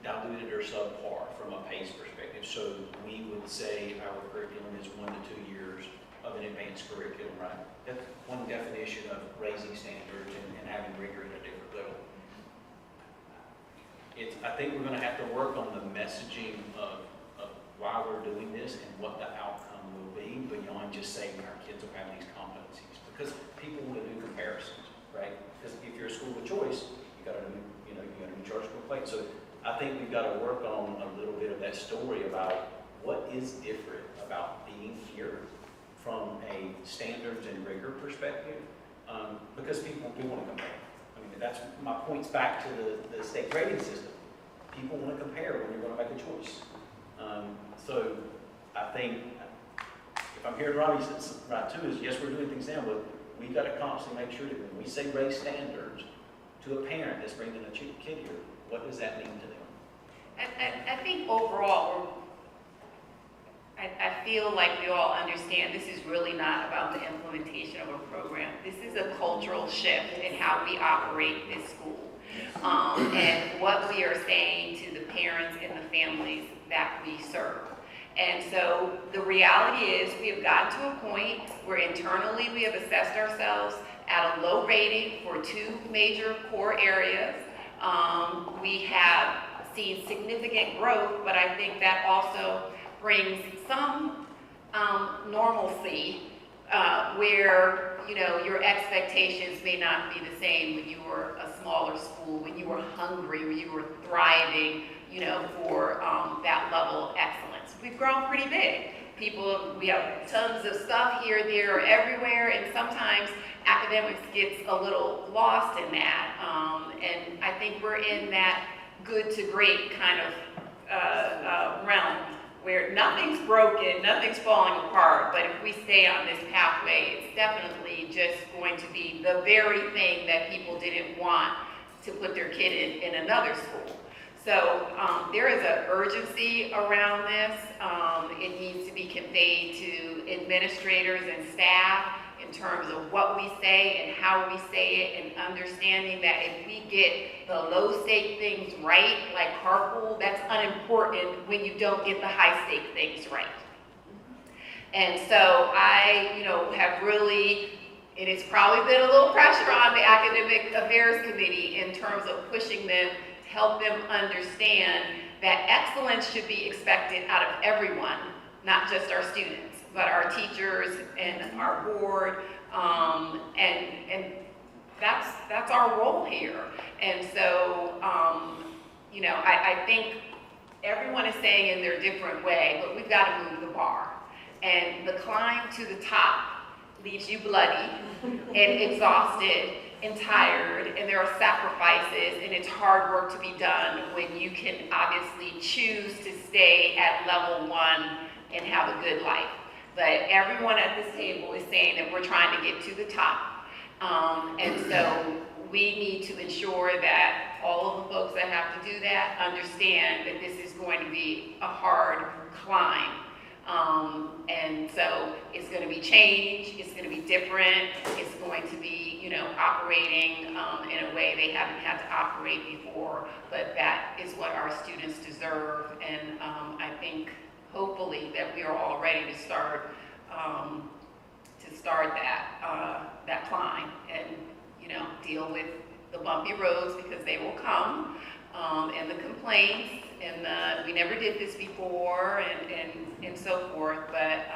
diluted or subpar from a pace perspective. So we would say our curriculum is 1 to 2 years of an advanced curriculum, right? That's one definition of raising standards and having rigor at a different level. I think we're going to have to work on the messaging of why we're doing this and what the outcome will be beyond just saying our kids will have these competencies, because people will do comparisons, right? Because if you're a school of choice, you got to do, you got to do charter school plate. So I think we've got to work on a little bit of that story about what is different about being here from a standards and rigor perspective, because people do want to compare. I mean, And that's my points back to the state grading system. People want to compare when you're going to make a choice. So I think, if I'm hearing Robbie's right too, is yes, we're doing things now, but we've got to constantly make sure that when we say raise standards to a parent that's bringing a kid here, what does that mean to them? I think overall, I feel like we all understand this is really not about the implementation of a program. This is a cultural shift in how we operate this school. And what we are saying to the parents and the families that we serve. And so the reality is we have gotten to a point where internally we have assessed ourselves at a low rating for 2 major core areas. We have seen significant growth, but I think that also brings some normalcy where, you know, your expectations may not be the same when you were a smaller school, when you were hungry, when you were thriving, you know, for that level of excellence. We've grown pretty big. We have tons of stuff here, there, everywhere, and sometimes academics gets a little lost in that. And I think we're in that good to great kind of realm where nothing's broken, nothing's falling apart, but if we stay on this pathway, it's definitely just going to be the very thing that people didn't want to put their kid in another school. So there is an urgency around this. It needs to be conveyed to administrators and staff in terms of what we say and how we say it, and understanding that if we get the low-stake things right, like carpool, that's unimportant when you don't get the high-stake things right. And so I, you know, have really, and it's probably been a little pressure on the Academic Affairs Committee in terms of pushing them to help them understand that excellence should be expected out of everyone, not just our students, but our teachers and our board, and that's our role here. And so, you know, I think everyone is saying in their different way, but we've got to move the bar. And the climb to the top leaves you bloody and exhausted and tired, and there are sacrifices, and it's hard work to be done when you can obviously choose to stay at level 1 and have a good life. But everyone at this table is saying that we're trying to get to the top. And so we need to ensure that all of the folks that have to do that understand that this is going to be a hard climb. And so it's going to be change, it's going to be different, it's going to be, you know, operating in a way they haven't had to operate before, but that is what our students deserve. And I think hopefully that we are all ready to start that climb and, you know, deal with the bumpy roads, because they will come, and the complaints, and we never did this before, and so forth. But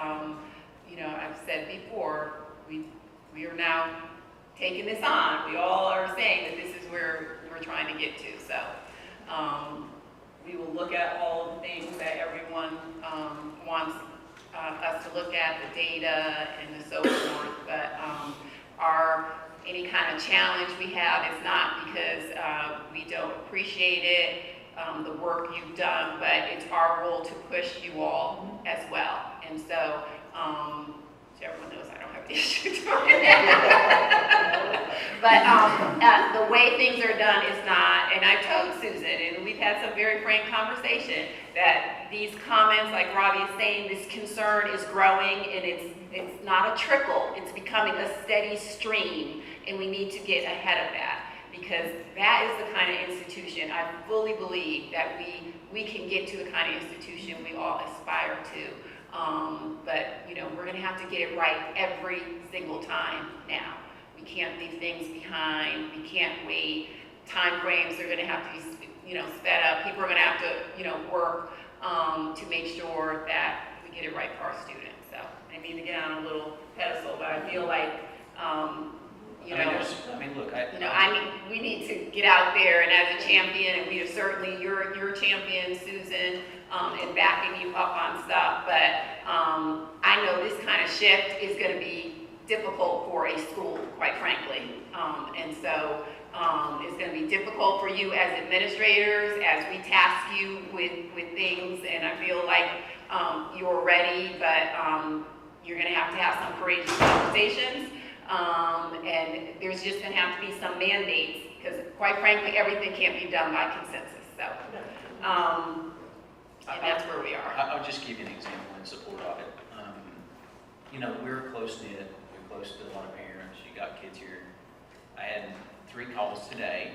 you know, I've said before, we are now taking this on. We all are saying that this is where we're trying to get to. So we will look at all of the things that everyone wants us to look at, the data and so forth. But any kind of challenge we have is not because we don't appreciate it, the work you've done, but it's our role to push you all as well. And so, everyone knows I don't have the issue doing that. But the way things are done is not, and I told Susan, and we've had some very frank conversation, that these comments, like Robbie is saying, this concern is growing, and it's not a trickle, it's becoming a steady stream, and we need to get ahead of that, because that is the kind of institution I fully believe that we can get to, the kind of institution we all aspire to. But you know, we're going to have to get it right every single time now. We can't leave things behind. We can't wait. Time frames are going to have to be, you know, sped up. People are going to have to, you know, work to make sure that we get it right for our students. So I mean to get on a little pedestal, but I feel like, you know, we need to get out there, and as a champion, and we are certainly your champion, Susan, and backing you up on stuff. But I know this kind of shift is going to be difficult for a school, quite frankly. And so It's going to be difficult for you as administrators as we task you with things, and I feel like you're ready, but you're going to have some courageous conversations, and there's just going to have to be some mandates, because quite frankly, everything can't be done by consensus. So, and that's where we are. I'll just give you an example in support of it. You know, we're close-knit, we're close to a lot of parents, you got kids here. I had 3 calls today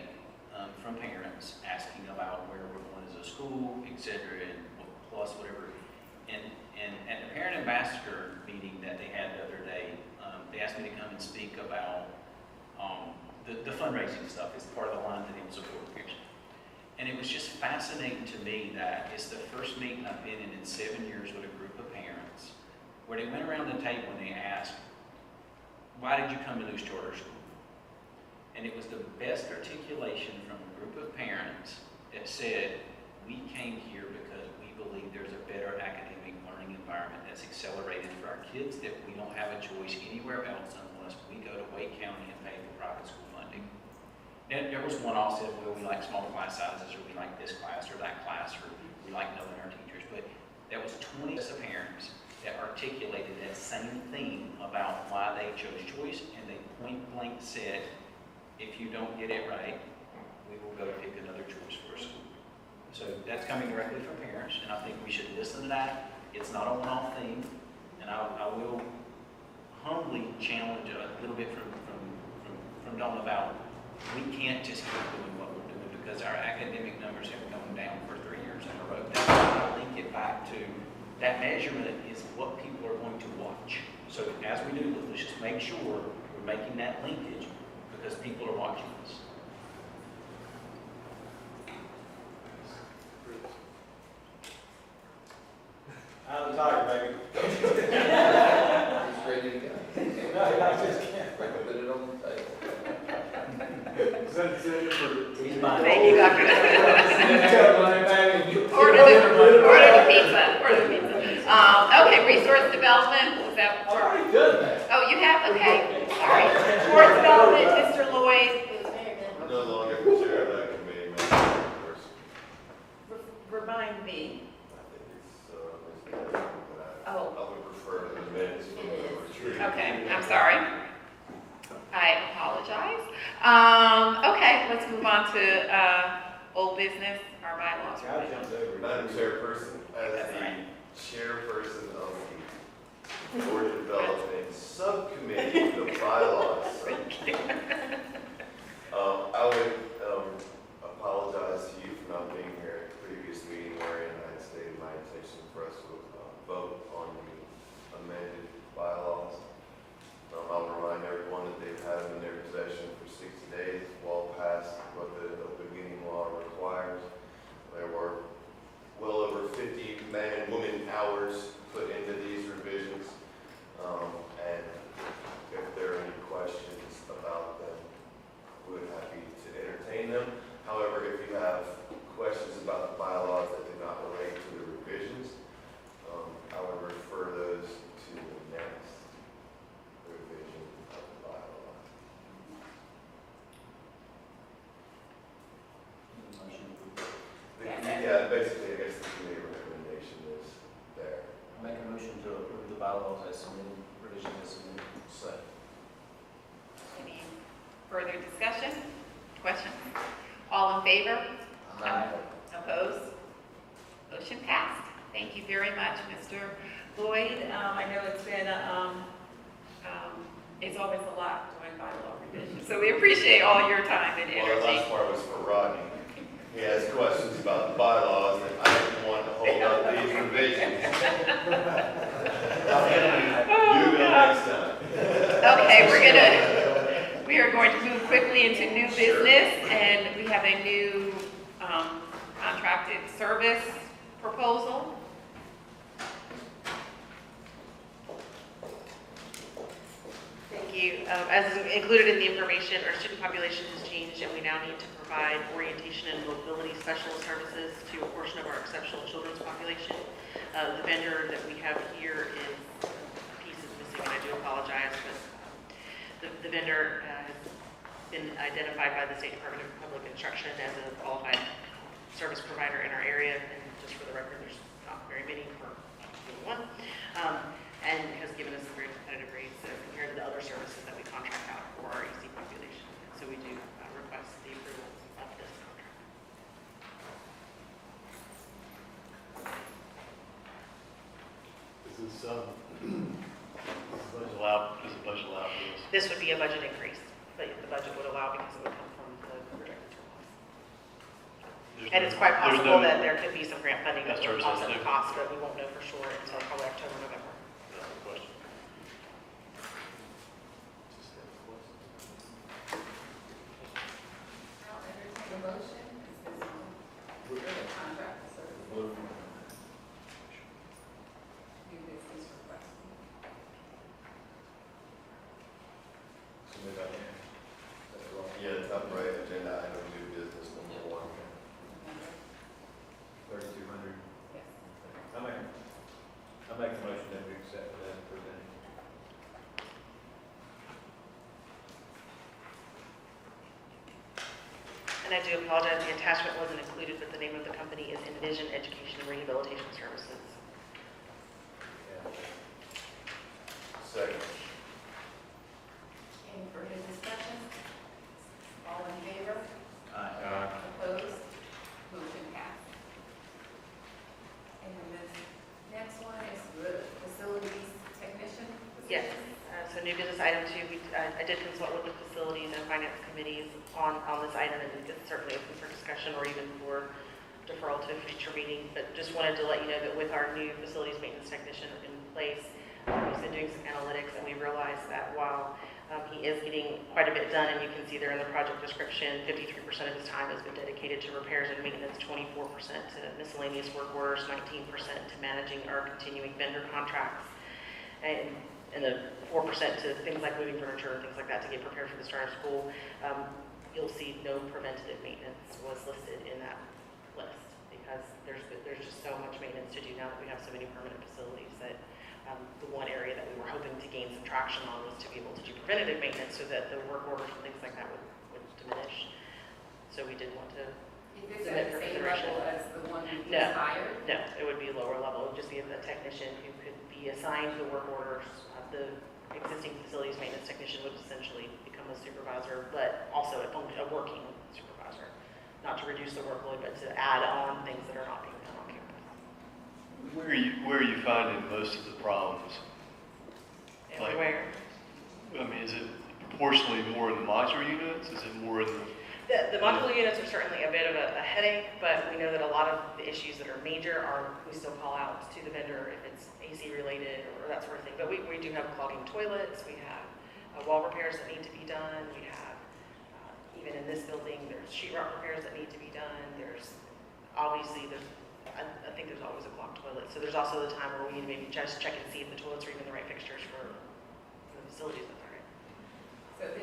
from parents asking about where we're going as a school, et cetera, and plus whatever. And at the parent ambassador meeting that they had the other day, they asked me to come and speak about the fundraising stuff. It's part of the line to them support peers. And it was just fascinating to me that it's the first meeting I've been in 7 years with a group of parents where they went around the table and they asked, why did you come to News Charter School? And it was the best articulation from a group of parents that said, we came here because we believe there's a better academic learning environment that's accelerated for our kids, that we don't have a choice anywhere else unless we go to Wake County and pay for private school funding. And there was one all said, well, we like small class sizes, or we like this class or that class, or we like knowing our teachers. But there was 20 parents that articulated that same theme about why they chose choice, and they point blank said, if you don't get it right, we will go pick another choice for a school. So that's coming directly from parents, and I think we should listen to that. It's not a one-off thing, and I will humbly challenge a little bit from Dawn about, we can't just keep doing what we're doing because our academic numbers have gone down for 3 years in a row. That's why I link it back to that measurement is what people are going to watch. So as we do, let's just make sure we're making that linkage because people are watching us. I'm the tiger, baby. He's ready to go. No, I just can't. Put it on the table. Send it for. He's mine. Thank you, Dr. Baby. Order the pizza. Okay, resource development, was that? I've already done that. Oh, you have, okay, sorry. Resource development, Mr. Lloyd. No longer the chair of that committee, Madam Chairperson. Remind me. I think it's, Ms. Garrett, but Oh. I would prefer the minutes from the retreat. Okay, I'm sorry. I apologize. Okay, let's move on to old business, our bylaws. I jumped over. Madam Chairperson, as the chairperson of the Board Development Subcommittee, the bylaws. I would apologize to you for not being here at the previous meeting wherein I had stated my intention for us to vote on the amended bylaws. I'll remind everyone that they've had them in their possession for 60 days, well past what the open meeting law requires. There were well over 50 man and woman hours put into these revisions. And if there are any questions about them, we're happy to entertain them. However, if you have questions about the bylaws that do not relate to the revisions, I would refer those to the next revision of the bylaw. Yeah, basically, I guess the committee recommendation is there. Make a motion to approve the bylaws as submitted, revision as submitted. Second. Any further discussion, questions? All in favor? Aye. Opposed? Motion passed. Thank you very much, Mr. Lloyd. I know it's been, it's always a lot doing bylaw revisions, so we appreciate all your time and Well, the energy. last part was for Rodney. He has questions about the bylaws, and I didn't want to hold up these revisions. You will next time. Okay, we are going to move quickly into new business, and we have a new contracted service proposal. Thank you. As included in the information, our student population has changed, and we now need to provide orientation and mobility specialist services to a portion of our exceptional children's population. The vendor that we have here is, a piece is missing, and I do apologize, but the vendor has been identified by the State Department of Public Instruction as a qualified service provider in our area, and just for the record, there's not very many for one, and has given us very competitive rates compared to the other services that we contract out for our EC population. So we do request the approval of this contract. Is this, Does the budget allow for this? This would be a budget increase, but the budget would allow because it would come from the projected surplus. And it's quite possible that there could be some grant funding that would offset the cost, but we won't know for sure until probably October, November. Question. I'll entertain a motion. Is this a contract service? New business request. Yeah, top right, agenda item, new business number 1. 3,200. Yes. I make a motion that we accept that presented. And I do apologize, the attachment wasn't included, but the name of the company is Envision Education and Rehabilitation Services. Second. Any further discussion? All in favor? Aye. Opposed? Motion passed. And then this next one is the facilities technician. Yes, so new business item 2, I did consult with the facilities and finance committees on this item, and it's certainly open for discussion or even for deferral to a future meeting, but just wanted to let you know that with our new facilities maintenance technician in place, he's been doing some analytics, and we realized that while he is getting quite a bit done, and you can see there in the project description, 53% of his time has been dedicated to repairs and maintenance, 24% to miscellaneous work orders, 19% to managing our continuing vendor contracts, and the 4% to things like moving furniture and things like that to get prepared for the start of school. You'll see no preventative maintenance was listed in that list because there's just so much maintenance to do now that we have so many permanent facilities that the one area that we were hoping to gain some traction on was to be able to do preventative maintenance so that the work orders and things like that would diminish. So we did want to. Is this at the same level as the one you No. just hired? No, it would be a lower level. It would just be a technician who could be assigned the work orders. The existing facilities maintenance technician would essentially become a supervisor, but also a working supervisor. Not to reduce the workload, but to add on things that are not being done on campus. Where are you finding most of the problems? Everywhere. I mean, is it proportionally more in the modular units? Is it more in the? The modular units are certainly a bit of a headache, but we know that a lot of the issues that are major we still call out to the vendor if it's AC related or that sort of thing. But we do have clogging toilets, we have wall repairs that need to be done, we have, even in this building, there's sheetrock repairs that need to be done. I think there's always a clogged toilet. So there's also the time where we need to maybe just check and see if the toilets are even the right fixtures for the facilities that they're in. So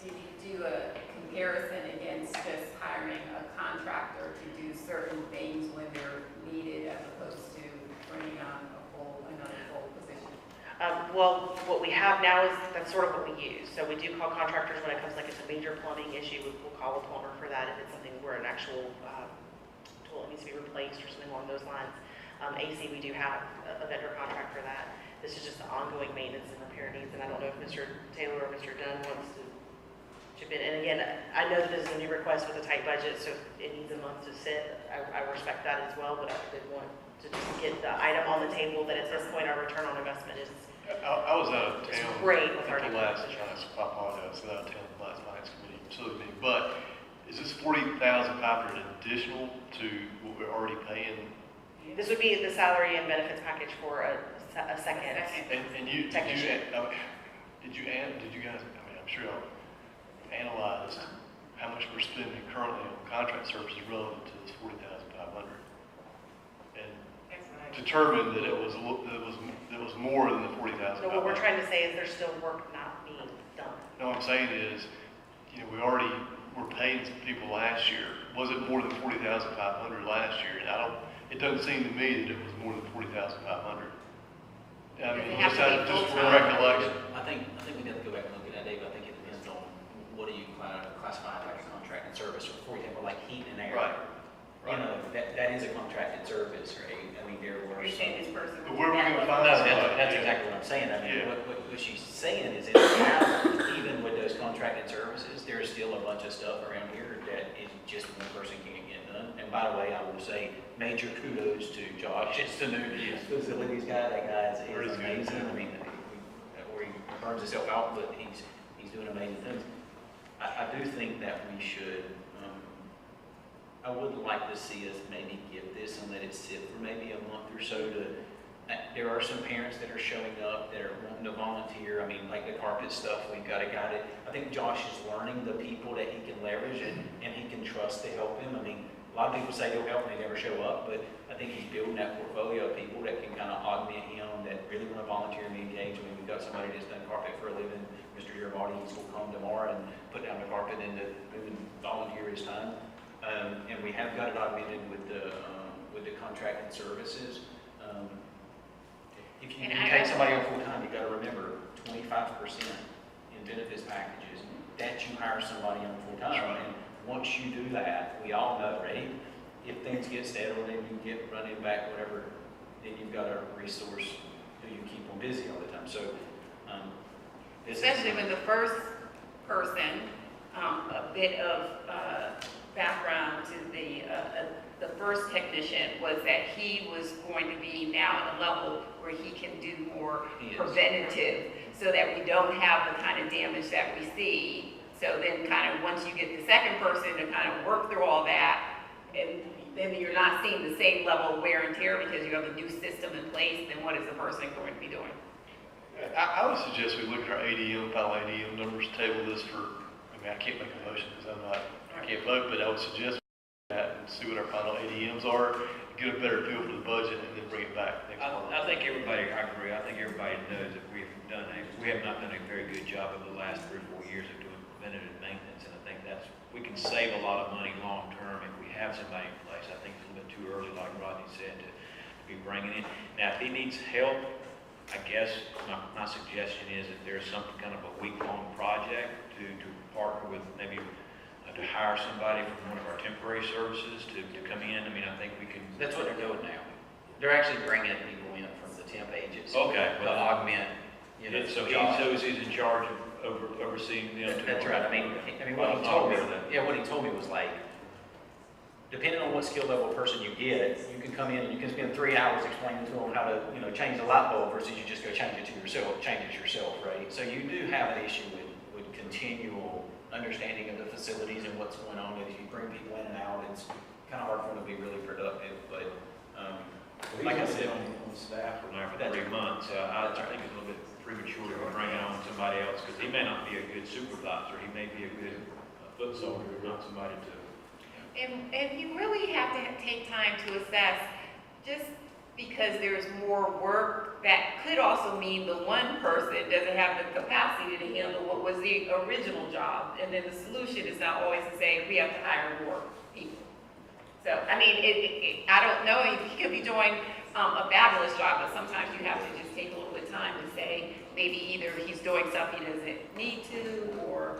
did you do a comparison against just hiring a contractor to do certain things when they're needed as opposed to bringing on another full position? Well, what we have now is that's sort of what we use. So we do call contractors when it comes like it's a major plumbing issue. We'll call a plumber for that if it's something where an actual toilet needs to be replaced or something along those lines. AC, we do have a vendor contract for that. This is just the ongoing maintenance and repair needs, and I don't know if Mr. Taylor or Mr. Dunn wants to chip in. And again, I know that this is a new request with a tight budget, so it needs a month to sit. I respect that as well, but I did want to just get the item on the table that at this point our return on investment is I was out of town. great with our at the new last, position. I apologize, I was out of town at the last finance committee facility meeting, but is this 40,500 additional to what we're already paying? This would be the salary and benefits package for a second. And you, did you guys, I mean, I'm sure y'all analyzed how much we're spending currently on contract services relative to this 40,500, and determined that it was more than the 40,000. So what we're trying to say is there's still work not being done. No, what I'm saying is, we already were paying some people last year. Was it more than 40,500 last year? And it doesn't seem to me that it was more than 40,500. I mean, just from recollection. I think we have to go back and look at that, Dave. I think it depends on what do you classify as like a contracted service, or for example, like heat and air? Right. You know, that is a contracted service, right? I mean, there were You're some. saying this person. But where are we gonna No, find somebody? that's exactly what I'm saying. I mean, Yeah. what she's saying is in reality, even with those contracted services, there's still a bunch of stuff around here that is just one person can't get done. And by the way, I will say major kudos to Josh. It's the new facilities guy. That guy is amazing. I mean, where he burns himself out, but he's doing amazing things. I do think that we should, I would like to see us maybe give this and let it sit for maybe a month or so there are some parents that are showing up that are wanting to volunteer. I mean, like the carpet stuff, we've got a guy that, I think Josh is learning the people that he can leverage and he can trust to help him. I mean, a lot of people say they'll help and they never show up, but I think he's building that portfolio of people that can kind of augment him, that really want to volunteer and be engaged. I mean, we've got somebody that's done carpet for a living, Mr. Giravati, he's going to come tomorrow and put down the carpet and volunteer his time. And we have got it augmented with the contracted services. If you take somebody on full-time, you got to remember 25% in benefits packages that you hire somebody on full-time. And once you do that, we all know, right? If things get settled and you get running back, whatever, then you've got a resource who you keep them busy all the time. So, Especially when the first person, a bit of background to the first technician was that he was going to be now at a level where he can do more preventative so that we don't have the kind of damage that we see. So then kind of once you get the second person to kind of work through all that, and then you're not seeing the same level of wear and tear because you have a new system in place, then what is the person going to be doing? I would suggest we look at our final ADM numbers, table this for, I mean, I can't make a motion because I can't vote, but I would suggest that and see what our final ADMs are, get a better feel for the budget, and then bring it back next month. I think everybody, I agree, I think everybody knows that we have not done a very good job over the last 3 or 4 years of doing preventative maintenance, and I think we can save a lot of money long-term if we have somebody in place. I think it's a little bit too early, like Rodney said, to be bringing in. Now, if he needs help, I guess my suggestion is that there's some kind of a week-long project to partner with maybe to hire somebody from one of our temporary services to come in. I mean, I think we can. That's what they're doing now. They're actually bringing people in from the temp agency. Okay. To augment, you know. So jobs. he's in charge of overseeing them. That's right. I mean, what he told me, what he told me was like, depending on what skill level person you get, you can come in and you can spend 3 hours explaining to them how to, change the light bulb versus you just go change it yourself, right? So you do have an issue with continual understanding of the facilities and what's going on. If you bring people in and out, it's kind of hard for them to be really productive. But Like I said, on staff for now for 3 months, I think it's a little bit premature to bring on somebody else because he may not be a good supervisor. He may be a good foot soldier, not somebody to. And you really have to take time to assess, just because there's more work, that could also mean the one person doesn't have the capacity to handle what was the original job. And then the solution is not always to say, we have to hire more people. So, I mean, I don't know, he could be doing a fabulous job, but sometimes you have to just take a little bit of time to say, maybe either he's doing stuff he doesn't need to, or,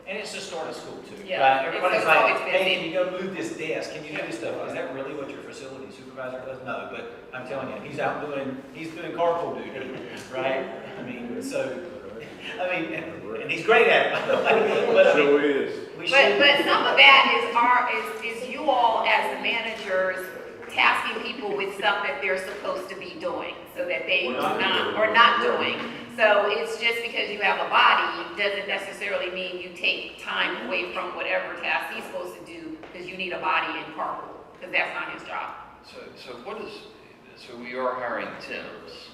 and it's the start of school too. Yeah, Right? Everybody's it's like, always been hey, can you go move this desk? Can you do this stuff? Is that really what your facility supervisor does? No, but I'm telling you, he's doing carpool duty, right? I mean, and he's great at it, by the way. But, Sure is. But some of that is you all as the managers tasking people with stuff that they're supposed to be doing, so that they are not doing. So it's just because you have a body doesn't necessarily mean you take time away from whatever task he's supposed to do because you need a body in carpool, because that's not his job. So we are hiring temps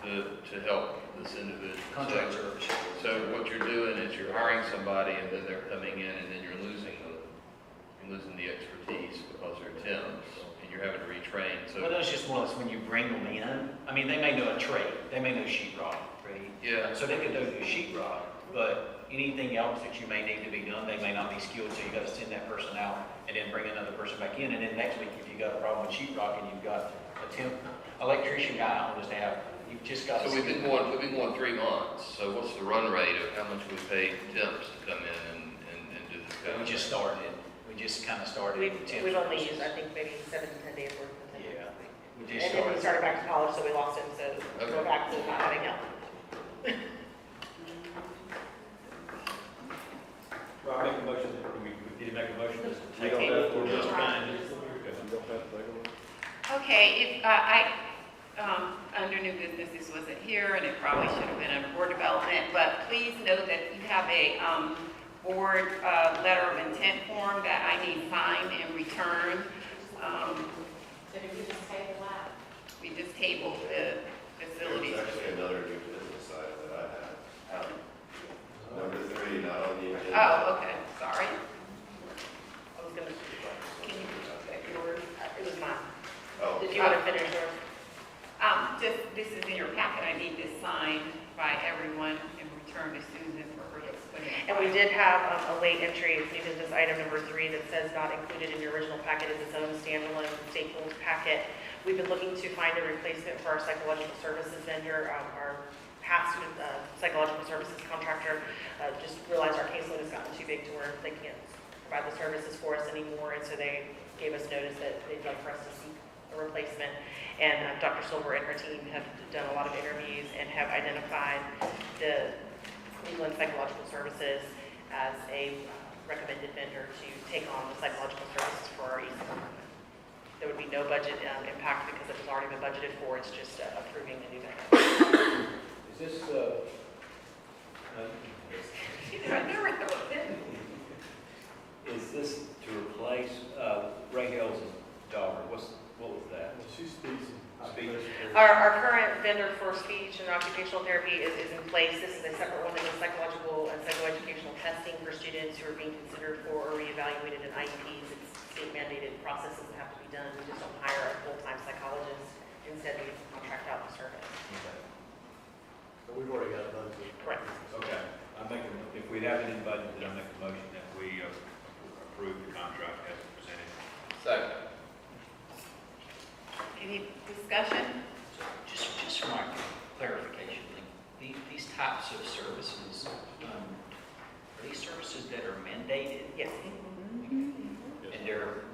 to help this individual. Contract service. So what you're doing is you're hiring somebody and then they're coming in and then you're losing the expertise because they're temps and you're having to retrain. So Well, that's just more or less when you bring them in. I mean, they may know a trade. They may know sheetrock, right? yeah, So they could go do sheetrock, but anything else that you may need to be done, they may not be skilled, so you gotta send that person out and then bring another person back in. And then next week, if you got a problem with sheetrock and you've got a temp electrician guy on the staff, We've just got. So we've been going 3 months, so what's the run rate of how much we pay temps to come in and do this kind We of just thing? started, we just kind of started. with temp We've only services. used, I think, maybe 7 to 10 days worth of time. Yeah, we And just then we started. started back to college, so we lost him, so we're Okay. back to not having help. Well, I make a motion, we did make a motion to We take don't it have for to. this kind. Okay, if, under new business, this wasn't here, and it probably should have been under board development, but please note that you have a, board, letter of intent form that I need signed and returned. Did we just table that? We just tabled the facilities. There's actually another new business item that I have. Oh, Number 3, not on the agenda. Oh, okay, sorry. I was gonna, can you check yours? It was mine. Oh, Did you want to finish yours? Just, this is in your packet, I need this signed by everyone and returned to Susan for her to put in. And we did have a late entry, it's new business item number 3 that says not included in your original packet is its own standalone stapled packet. We've been looking to find a replacement for our psychological services vendor, our past psychological services contractor. Just realized our caseload has gotten too big to where they can't provide the services for us anymore, and so they gave us notice that they'd like for us to seek a replacement. And Dr. Silver and her team have done a lot of interviews and have identified the Cleveland Psychological Services as a recommended vendor to take on the psychological services for our East Department. There would be no budget impact because it was already been budgeted for. It's just approving the new vendor. Is this, I never thought of it. is this to replace, Ray Hales' daughter? What was that? She speaks in Speech. Our current vendor for speech and occupational therapy is in place. This is a separate one that does psychological and psychoeducational testing for students who are being considered for or reevaluated in IEPs. It's state mandated processes that have to be done. We just don't hire a full-time psychologist. Instead, we contract out the service. But we've already got it budgeted. Correct. Okay, if we have it in budget, then I make a motion that we approve the contract as presented. Second. Any discussion? Just for my clarification, these types of services, are these services that are mandated? Yes. And they're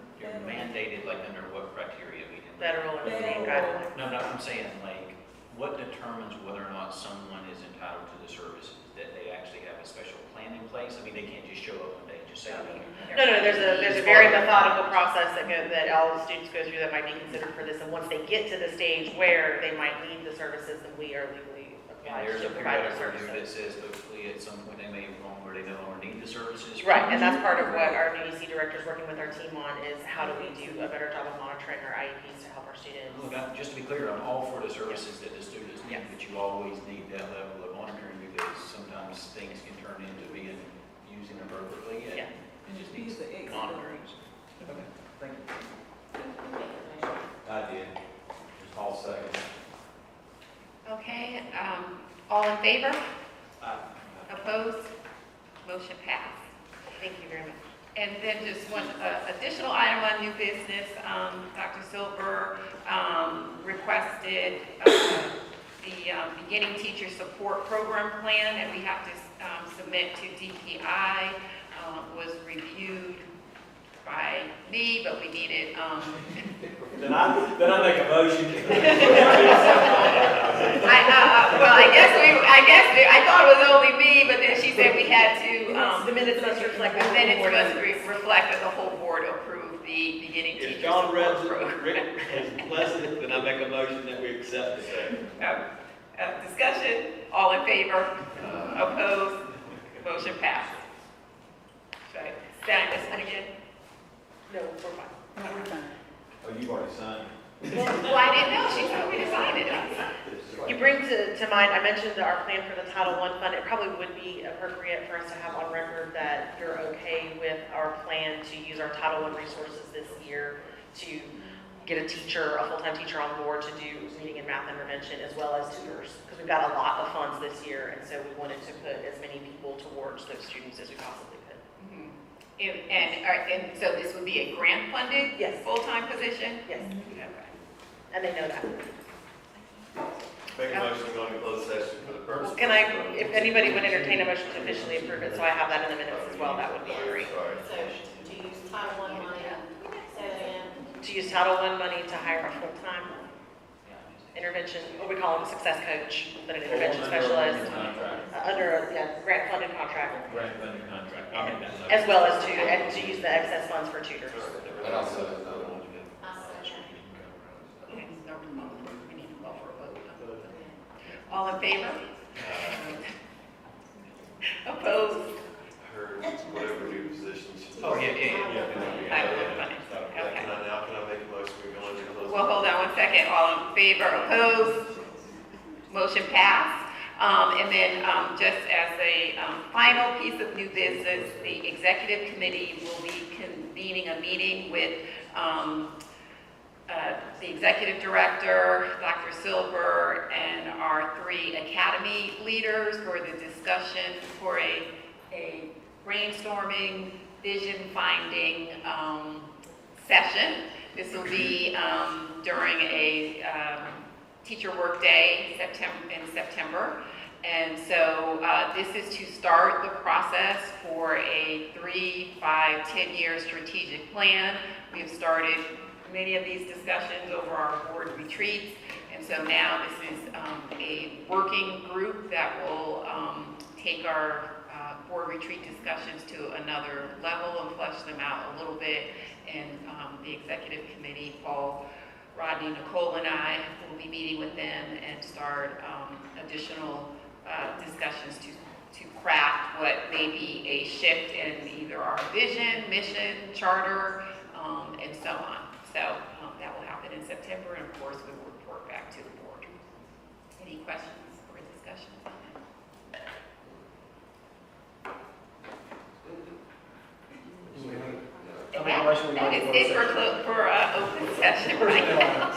mandated like under what criteria? I mean, Federal and state guidelines. No, I'm saying like, what determines whether or not someone is entitled to the services? That they actually have a special plan in place? I mean, they can't just show up one day and just say, No, there's a very methodical process that all the students go through that might be considered for this. And once they get to the stage where they might need the services, then we are legally and obliged there's to a provide period the of review that services. says hopefully at some point they may have gone where they no longer need the services. Right, and that's part of what our new EC director is working with our team on is how do we do a better job of monitoring our IEPs to help our students. Look, just to be clear, I'm all for the services that the students need, but you always need that level of monitoring because sometimes things can turn into being used inappropriately and Yeah. it just needs monitoring. Okay, thank you. I did. Just all second. Okay, all in favor? Aye. Opposed? Motion passed. Thank you very much. And then just one additional item on new business, Dr. Silver requested the beginning teacher support program plan that we have to submit to DPI was reviewed by me, but we needed, Then I make a motion. I thought it was only me, but then she said we had to, The minutes must reflect. the minutes must reflect that the whole board approved the beginning teacher If John support reads program. it, has blessed it, then I make a motion that we accept it. Discussion, all in favor? Opposed? Motion passed. Should I sign this one again? No, we're fine. Oh, you've already signed. Well, I didn't know, she told me to sign it. You bring to mind, I mentioned our plan for the Title I fund. It probably would be appropriate for us to have on record that you're okay with our plan to use our Title I resources this year to get a teacher, a full-time teacher on board to do reading and math intervention as well as tutors. Because we've got a lot of funds this year, and so we wanted to put as many people towards those students as we possibly could. And so this would be a grant-funded? Yes. Full-time position? Yes, Okay. and they know that. Make a motion to go into closed session for the purpose. Can I, if anybody would entertain a motion to officially approve it, so I have that in the minutes as well, that would be great. Sorry. So to use Title I money, say that again. To use Title I money to hire a full-time intervention, what we call him, success coach, but an intervention specialist, under a grant-funded contract, Grant funding contract. I'll make that motion. as well as to use the excess funds for tutors. And also, Okay, no, we need to call for a vote. All in favor? Opposed? Her, whatever new position she. Oh, yeah. Okay. Okay. Can I make a motion to go into closed? Well, hold on one second. All in favor, opposed? Motion passed. And then, just as a final piece of new business, the executive committee will be convening a meeting with the executive director, Dr. Silver, and our 3 academy leaders for the discussion for a brainstorming, vision finding session. This will be during a teacher work day in September. And so this is to start the process for a 3, 5, 10-year strategic plan. We have started many of these discussions over our board retreats. And so now this is a working group that will take our board retreat discussions to another level and flesh them out a little bit. And the executive committee, Paul, Rodney, Nicole, and I will be meeting with them and start additional discussions to craft what may be a shift in either our vision, mission, charter, and so on. So that will happen in September, and of course we will report back to the board. Any questions or discussions on that? That is it for open session right now.